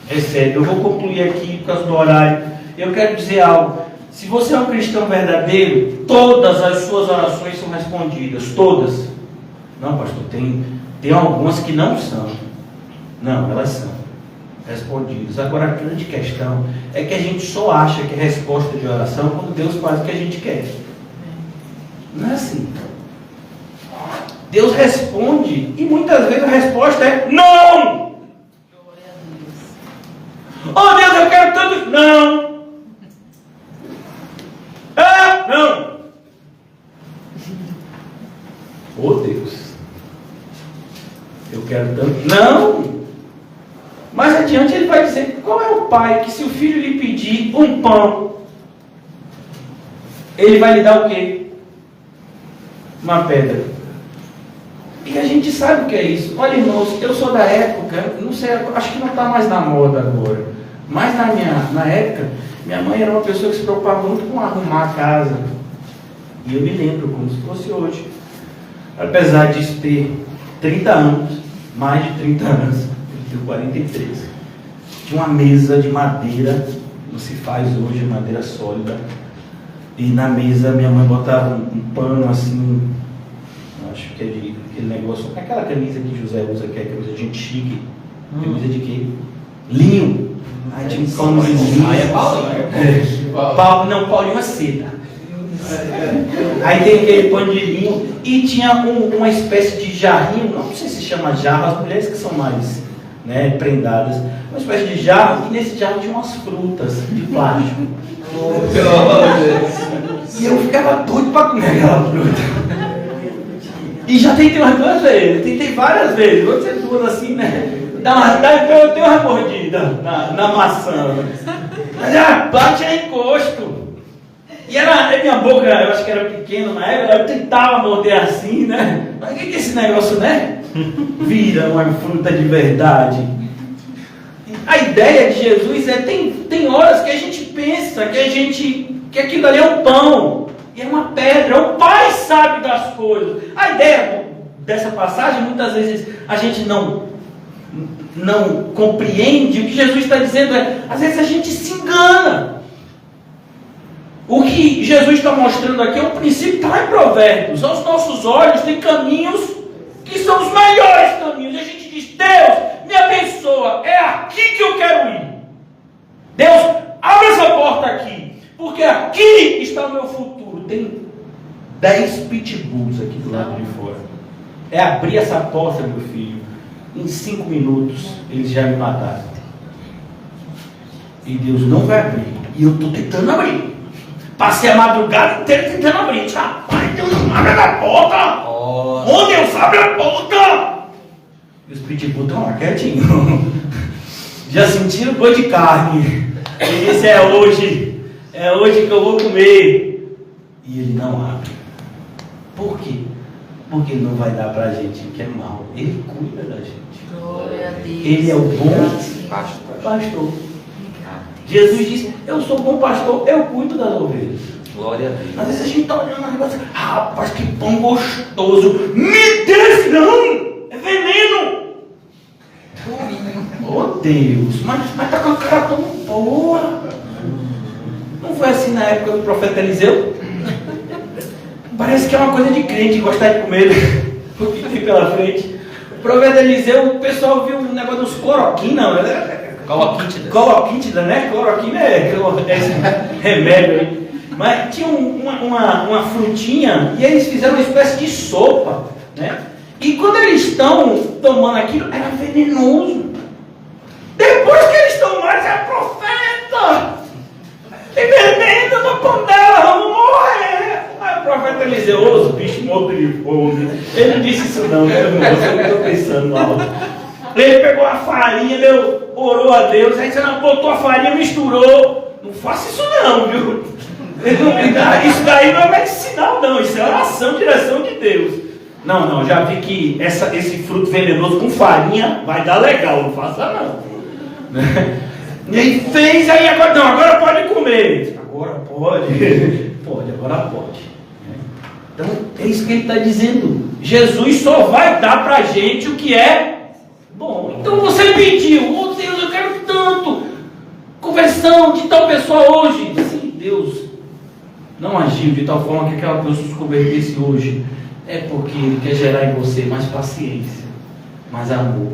recebe. Eu vou concluir aqui por causa do horário. Eu quero dizer algo. Se você é um cristão verdadeiro, todas as suas orações são respondidas. Todas. Não, pastor, tem algumas que não são. Não, elas são respondidas. Agora, a grande questão é que a gente só acha que é resposta de oração quando Deus faz o que a gente quer. Não é assim. Deus responde e muitas vezes a resposta é não! Oh Deus, eu quero tanto. Não! Não! Oh Deus, eu quero tanto. Não! Mais adiante ele vai dizer: qual é o pai que, se o filho lhe pedir um pão, ele vai lhe dar o quê? Uma pedra. E a gente sabe o que é isso. Olha, irmãos, eu sou da época, não sei, acho que não está mais na moda agora, mas na época, minha mãe era uma pessoa que se preocupava muito com arrumar a casa. E eu me lembro como se fosse hoje. Apesar de ter 30 anos, mais de 30 anos, eu tenho 43. Tinha uma mesa de madeira, não se faz hoje, madeira sólida. E na mesa minha mãe botava um pano assim, acho que é de aquele negócio, aquela camisa que José usa, que é camisa de gente chique. Camisa de quê? Linho. Aí tinha um pano de linho. Aí é Paulo? Não, Paulinho é seda. Aí tem aquele pano de linho e tinha uma espécie de jarrinho, não sei se chama jarro, as mulheres que são mais, né, prendadas, uma espécie de jarro, e nesse jarro tinha umas frutas de plástico. E eu ficava doido para comer aquela fruta. E já tentei umas 2 vezes, tentei várias vezes, vou dizer 2 assim, né? Eu tenho uma mordida na maçã. Mas bate a encosto. E a minha boca, eu acho que era pequena na época, eu tentava morder assim, né? Mas o que é esse negócio, né? Vira uma fruta de verdade. A ideia de Jesus é, tem horas que a gente pensa que aquilo ali é um pão, e é uma pedra. O Pai sabe das coisas. A ideia dessa passagem, muitas vezes a gente não compreende. O que Jesus está dizendo às vezes a gente se engana. O que Jesus está mostrando aqui é um princípio que está lá em Provérbios. Aos nossos olhos tem caminhos que são os melhores caminhos. E a gente diz: Deus, me abençoa, é aqui que eu quero ir. Deus, abre essa porta aqui, porque aqui está o meu futuro. Tem 10 pitbulls aqui do lado de fora. É abrir essa porta, meu filho. Em 5 minutos eles já me mataram. E Deus não vai abrir. E eu estou tentando abrir. Passei a madrugada inteira tentando abrir. Rapaz, Deus não abre a porta. Onde Deus abre a porta? E os pitbull estão lá quietinhos. Já sentiram o gosto de carne. Ele disse, é hoje que eu vou comer. E ele não abre. Por quê? Porque ele não vai dar pra gente que é mal. Ele cuida da gente. Glória a Deus. Ele é o bom pastor. Jesus disse, eu sou bom pastor, eu cuido das ovelhas. Glória a Deus. Às vezes a gente está olhando e assim, rapaz, que pão gostoso. Me desse não! É veneno! Oh Deus, mas tá com a cara tão boa. Não foi assim na época do profeta Eliseu? Parece que é uma coisa de crente gostar de comer o que tem pela frente. O profeta Eliseu, o pessoal viu um negócio dos cloroquina, cloroquina, né? Cloroquina é esse remédio aí. Mas tinha uma frutinha e eles fizeram uma espécie de sopa, né? E quando eles estão tomando aquilo, era venenoso. Depois que eles tomaram, é profeta! Tem veneno no pão dela, vamos morrer! Aí o profeta Eliseu, os bichos mortos de fome. Ele não disse isso não, né? Eu não estou pensando alto. Ele pegou a farinha, orou a Deus, aí você botou a farinha, misturou. Não faça isso não, viu? Isso daí não é medicinal não, isso é oração, direção de Deus. Não, já vi que esse fruto venenoso com farinha vai dar legal, não faça não. E aí fez, aí agora pode comer. Agora pode. Agora pode. Então é isso que ele está dizendo. Jesus só vai dar para a gente o que é bom. Então você pediu, oh Deus, eu quero tanto conversão de tal pessoa hoje. Sim, Deus não agiu de tal forma que aquela pessoa se convertesse hoje. É porque Ele quer gerar em você mais paciência, mais amor.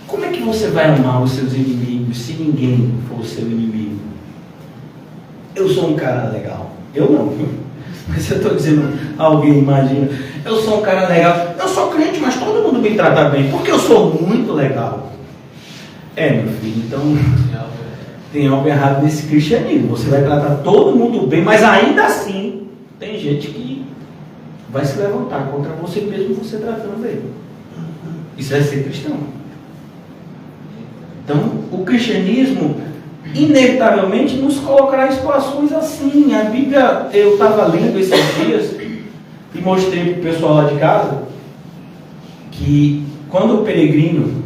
Como é que você vai amar os seus inimigos se ninguém for o seu inimigo? Eu sou um cara legal. Eu não, mas eu estou dizendo, alguém imagina. Eu sou um cara legal. Eu sou crente, mas todo mundo me trata bem, porque eu sou muito legal. Meu filho, então tem algo errado nesse cristianismo. Você vai tratar todo mundo bem, mas ainda assim tem gente que vai se levantar contra você mesmo você tratando ele. Isso é ser cristão. Então, o cristianismo inevitavelmente nos colocará em situações assim. A Bíblia, eu estava lendo esses dias e mostrei para o pessoal lá de casa que quando o peregrino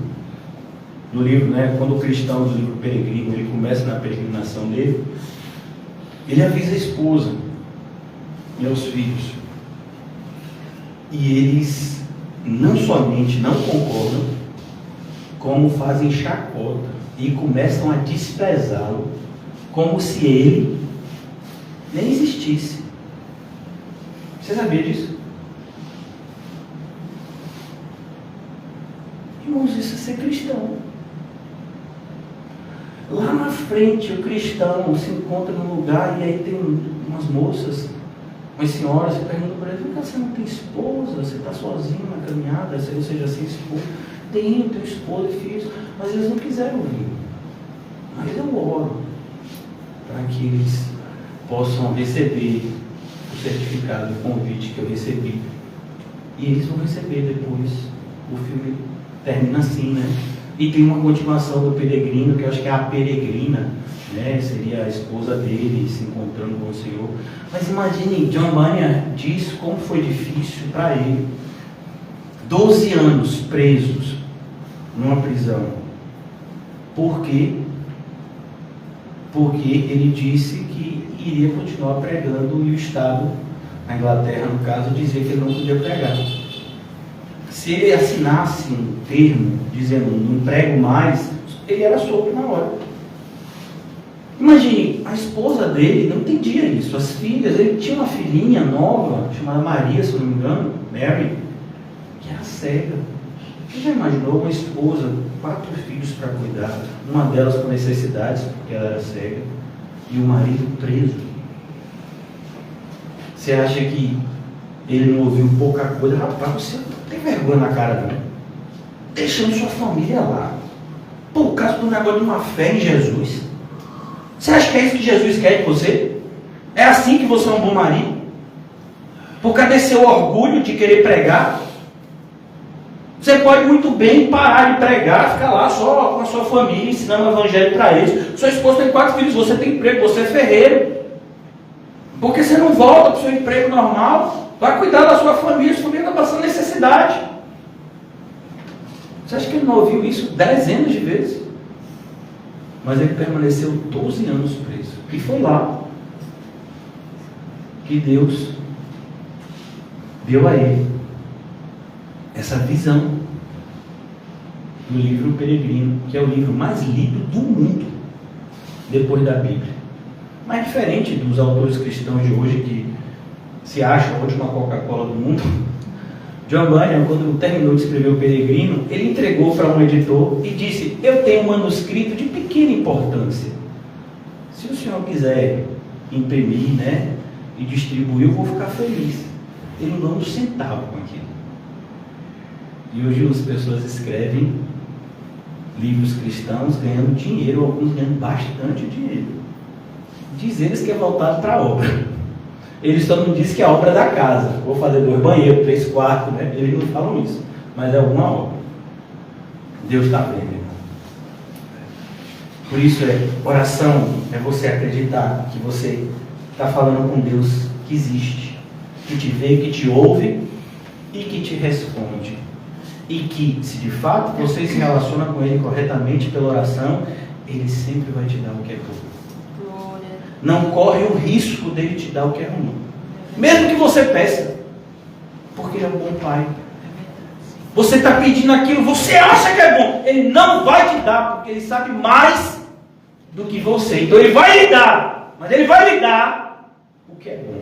do livro, quando o cristão do livro Peregrino, ele começa na peregrinação dele, ele avisa a esposa e aos filhos. E eles não somente não concordam, como fazem chacota e começam a desprezá-lo, como se ele nem existisse. Você sabia disso? Irmãos, isso é ser cristão. Lá na frente, o cristão se encontra num lugar e aí tem umas moças, umas senhoras, você pergunta para ele, você não tem esposa? Você está sozinho na caminhada? Você já sem esposa? Tenho esposa e filhos, mas eles não quiseram vir. Mas eu oro para que eles possam receber o certificado, o convite que eu recebi. E eles vão receber depois. O filme termina assim, né? E tem uma continuação do peregrino, que eu acho que é a peregrina, né? Seria a esposa dele se encontrando com o Senhor. Mas imagine, John Bunyan diz como foi difícil para ele. 12 anos presos numa prisão. Por quê? Porque ele disse que iria continuar pregando e o Estado, na Inglaterra no caso, dizia que ele não podia pregar. Se ele assinasse um termo dizendo não prego mais, ele era solto na hora. Imagine, a esposa dele não entendia isso, as filhas, ele tinha uma filhinha nova, chamada Maria, se não me engano, Mary, que era cega. Você já imaginou uma esposa, 4 filhos para cuidar, uma delas com necessidades, porque ela era cega, e o marido preso? Você acha que ele não ouviu pouca coisa? Rapaz, você não tem vergonha na cara, não. Deixando sua família lá, por causa do negócio de uma fé em Jesus. Você acha que é isso que Jesus quer de você? É assim que você é um bom marido? Por causa desse seu orgulho de querer pregar? Você pode muito bem parar de pregar, ficar lá só com a sua família, ensinando o evangelho para eles. Sua esposa tem 4 filhos, você tem emprego, você é ferreiro. Por que você não volta para o seu emprego normal? Vai cuidar da sua família, sua família está passando necessidade. Você acha que ele não ouviu isso dezenas de vezes? Mas ele permaneceu 12 anos preso. E foi lá que Deus deu a ele essa visão do livro Peregrino, que é o livro mais lido do mundo, depois da Bíblia. Mas diferente dos autores cristãos de hoje, que se acham a última Coca-Cola do mundo, John Bunyan, quando terminou de escrever o Peregrino, ele entregou para um editor e disse: eu tenho um manuscrito de pequena importância. Se o senhor quiser imprimir, né, e distribuir, eu vou ficar feliz. Ele não dá um centavo com aquilo. E hoje as pessoas escrevem livros cristãos ganhando dinheiro, alguns ganhando bastante dinheiro. Diz eles que é voltado para a obra. Eles só não dizem que é a obra da casa. Vou fazer 2 banheiros, 3 quartos, né? Eles não falam isso. Mas é alguma obra. Deus está vendo, irmão. Por isso oração é você acreditar que você está falando com Deus que existe, que te vê, que te ouve e que te responde. E que, se de fato você se relaciona com Ele corretamente pela oração, Ele sempre vai te dar o que é bom. Glória. Não corre o risco dele te dar o que é ruim. Mesmo que você peça. Porque Ele é um bom Pai. Você está pedindo aquilo, você acha que é bom. Ele não vai te dar, porque Ele sabe mais do que você. Então Ele vai lhe dar. Mas Ele vai lhe dar o que é bom.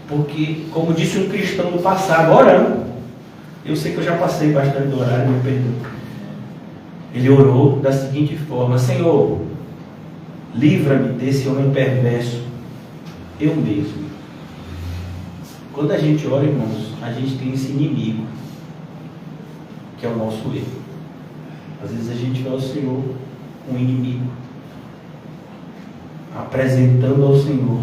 Porque, como disse um cristão do passado, orando. Eu sei que eu já passei bastante do horário, me perdoe. Ele orou da seguinte forma: Senhor, livra-me desse homem perverso, eu mesmo. Quando a gente ora, irmãos, a gente tem esse inimigo, que é o nosso erro. Às vezes a gente vê ao Senhor um inimigo, apresentando ao Senhor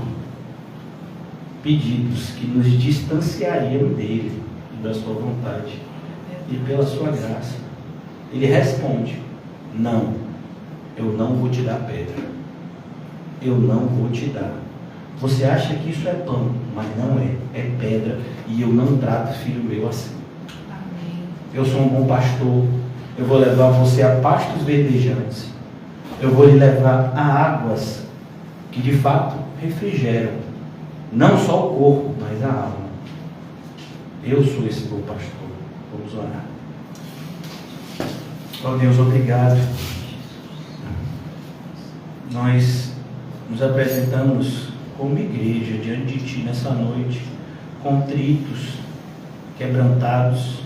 pedidos que nos distanciariam dele e da sua vontade. E pela sua graça, Ele responde: não, eu não vou te dar pedra. Eu não vou te dar. Você acha que isso é pão, mas não é. É pedra. E eu não trato filho meu assim. Amém. Eu sou um bom pastor. Eu vou levar você a pastos verdejantes. Eu vou lhe levar a águas que de fato refrigeram não só o corpo, mas a alma. Eu sou esse bom pastor. Vamos orar. Ó Deus, obrigado. Nós nos apresentamos como igreja diante de Ti nessa noite, contritos, quebrantados,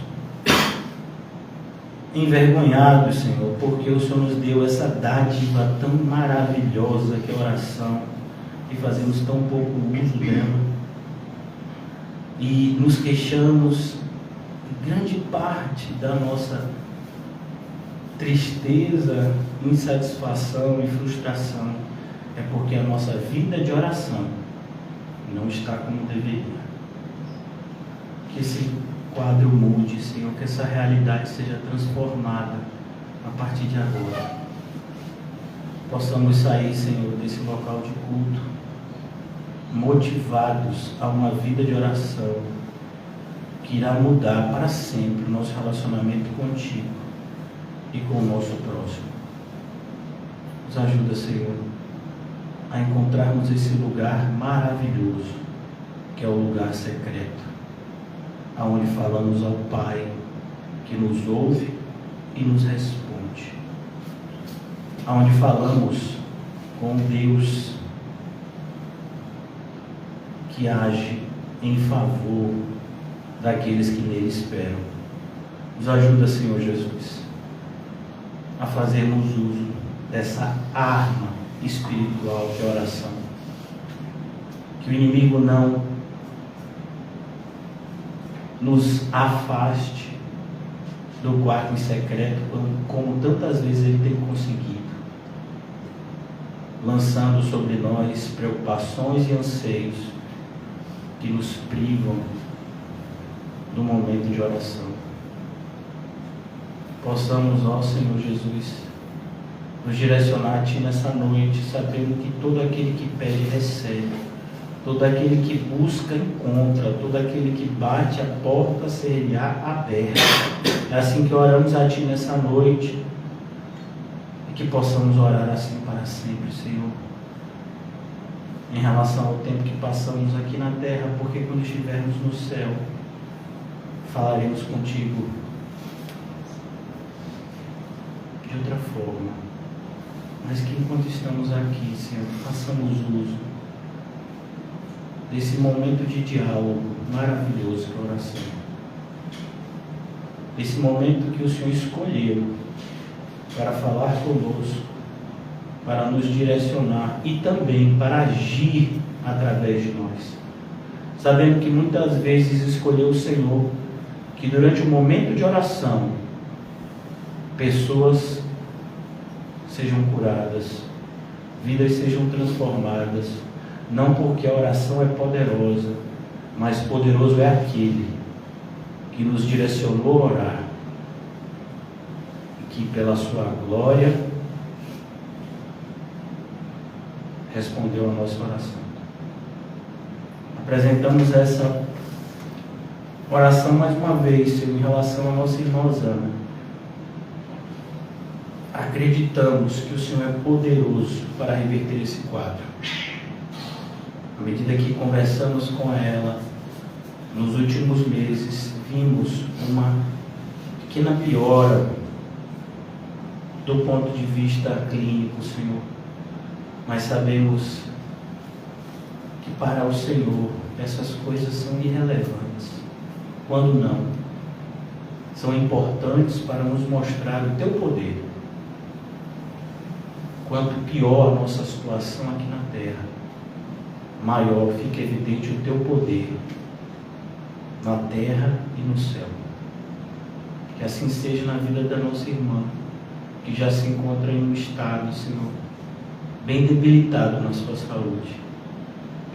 envergonhados, Senhor, porque o Senhor nos deu essa dádiva tão maravilhosa que é a oração, e fazemos tão pouco uso dela, e nos queixamos. Grande parte da nossa tristeza, insatisfação e frustração é porque a nossa vida de oração não está como deveria. Que esse quadro mude, Senhor, que essa realidade seja transformada a partir de agora. Possamos sair, Senhor, desse local de culto motivados a uma vida de oração que irá mudar para sempre o nosso relacionamento contigo e com o nosso próximo. Nos ajuda, Senhor, a encontrarmos esse lugar maravilhoso, que é o lugar secreto, aonde falamos ao Pai, que nos ouve e nos responde, aonde falamos com Deus, que age em favor daqueles que nele esperam. Nos ajuda, Senhor Jesus, a fazermos uso dessa arma espiritual que é a oração. Que o inimigo não nos afaste do quarto em secreto, como tantas vezes ele tem conseguido, lançando sobre nós preocupações e anseios que nos privam do momento de oração. possamos, ó Senhor Jesus, nos direcionar a Ti nessa noite, sabendo que todo aquele que pede, recebe. Todo aquele que busca, encontra. Todo aquele que bate, a porta será aberta. É assim que oramos a Ti nessa noite. E que possamos orar assim para sempre, Senhor. Em relação ao tempo que passamos aqui na terra, porque quando estivermos no céu, falaremos contigo de outra forma. Mas que enquanto estamos aqui, Senhor, façamos uso desse momento de diálogo maravilhoso que é a oração. Esse momento que o Senhor escolheu para falar conosco, para nos direcionar e também para agir através de nós. Sabendo que muitas vezes escolheu o Senhor que durante o momento de oração, pessoas sejam curadas, vidas sejam transformadas, não porque a oração é poderosa, mas poderoso é aquele que nos direcionou a orar e que pela sua glória respondeu a nossa oração. Apresentamos essa oração mais uma vez, Senhor, em relação à nossa irmã Osana. Acreditamos que o Senhor é poderoso para reverter esse quadro. À medida que conversamos com ela, nos últimos meses, vimos uma pequena piora do ponto de vista clínico, Senhor. Mas sabemos que para o Senhor essas coisas são irrelevantes. Quando não, são importantes para nos mostrar o Teu poder. Quanto pior a nossa situação aqui na terra, maior fica evidente o Teu poder na terra e no céu. Que assim seja na vida da nossa irmã, que já se encontra em um estado, Senhor, bem debilitado na sua saúde.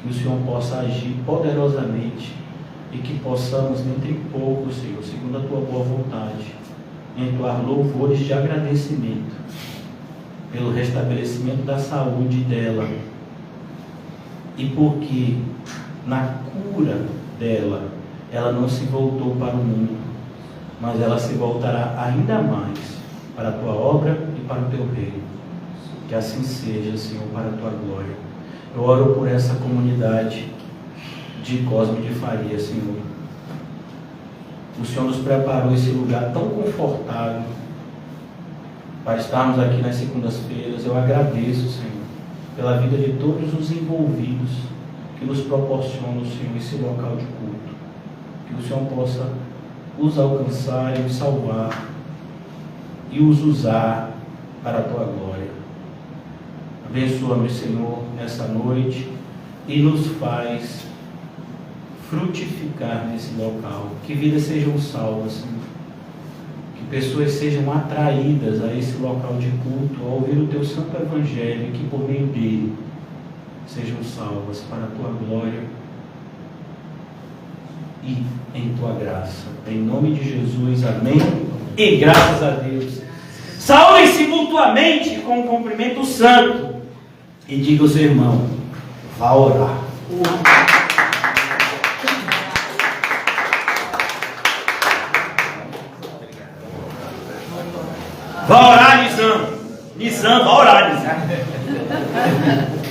Que o Senhor possa agir poderosamente e que possamos, dentro de pouco, Senhor, segundo a Tua boa vontade, entoar louvores de agradecimento pelo restabelecimento da saúde dela e porque na cura dela, ela não se voltou para o mundo, mas ela se voltará ainda mais para a Tua obra e para o Teu reino. Que assim seja, Senhor, para a Tua glória. Eu oro por essa comunidade de Cosme de Faria, Senhor. O Senhor nos preparou esse lugar tão confortável para estarmos aqui nas segundas-feiras. Eu agradeço, Senhor, pela vida de todos os envolvidos que nos proporcionam, Senhor, esse local de culto. Que o Senhor possa os alcançar e os salvar e os usar para a Tua glória. Abençoa-nos, Senhor, nessa noite e nos faz frutificar nesse local. Que vidas sejam salvas, Senhor. Que pessoas sejam atraídas a esse local de culto, ao ouvir o Teu santo evangelho, e que por meio dele sejam salvas para a Tua glória e em Tua graça. Em nome de Jesus, amém. E graças a Deus. Saúdem-se mutuamente com um cumprimento santo. E diga ao seu irmão: vá orar. Vá orar, Nizam. Nizam, vá orar, Nizam.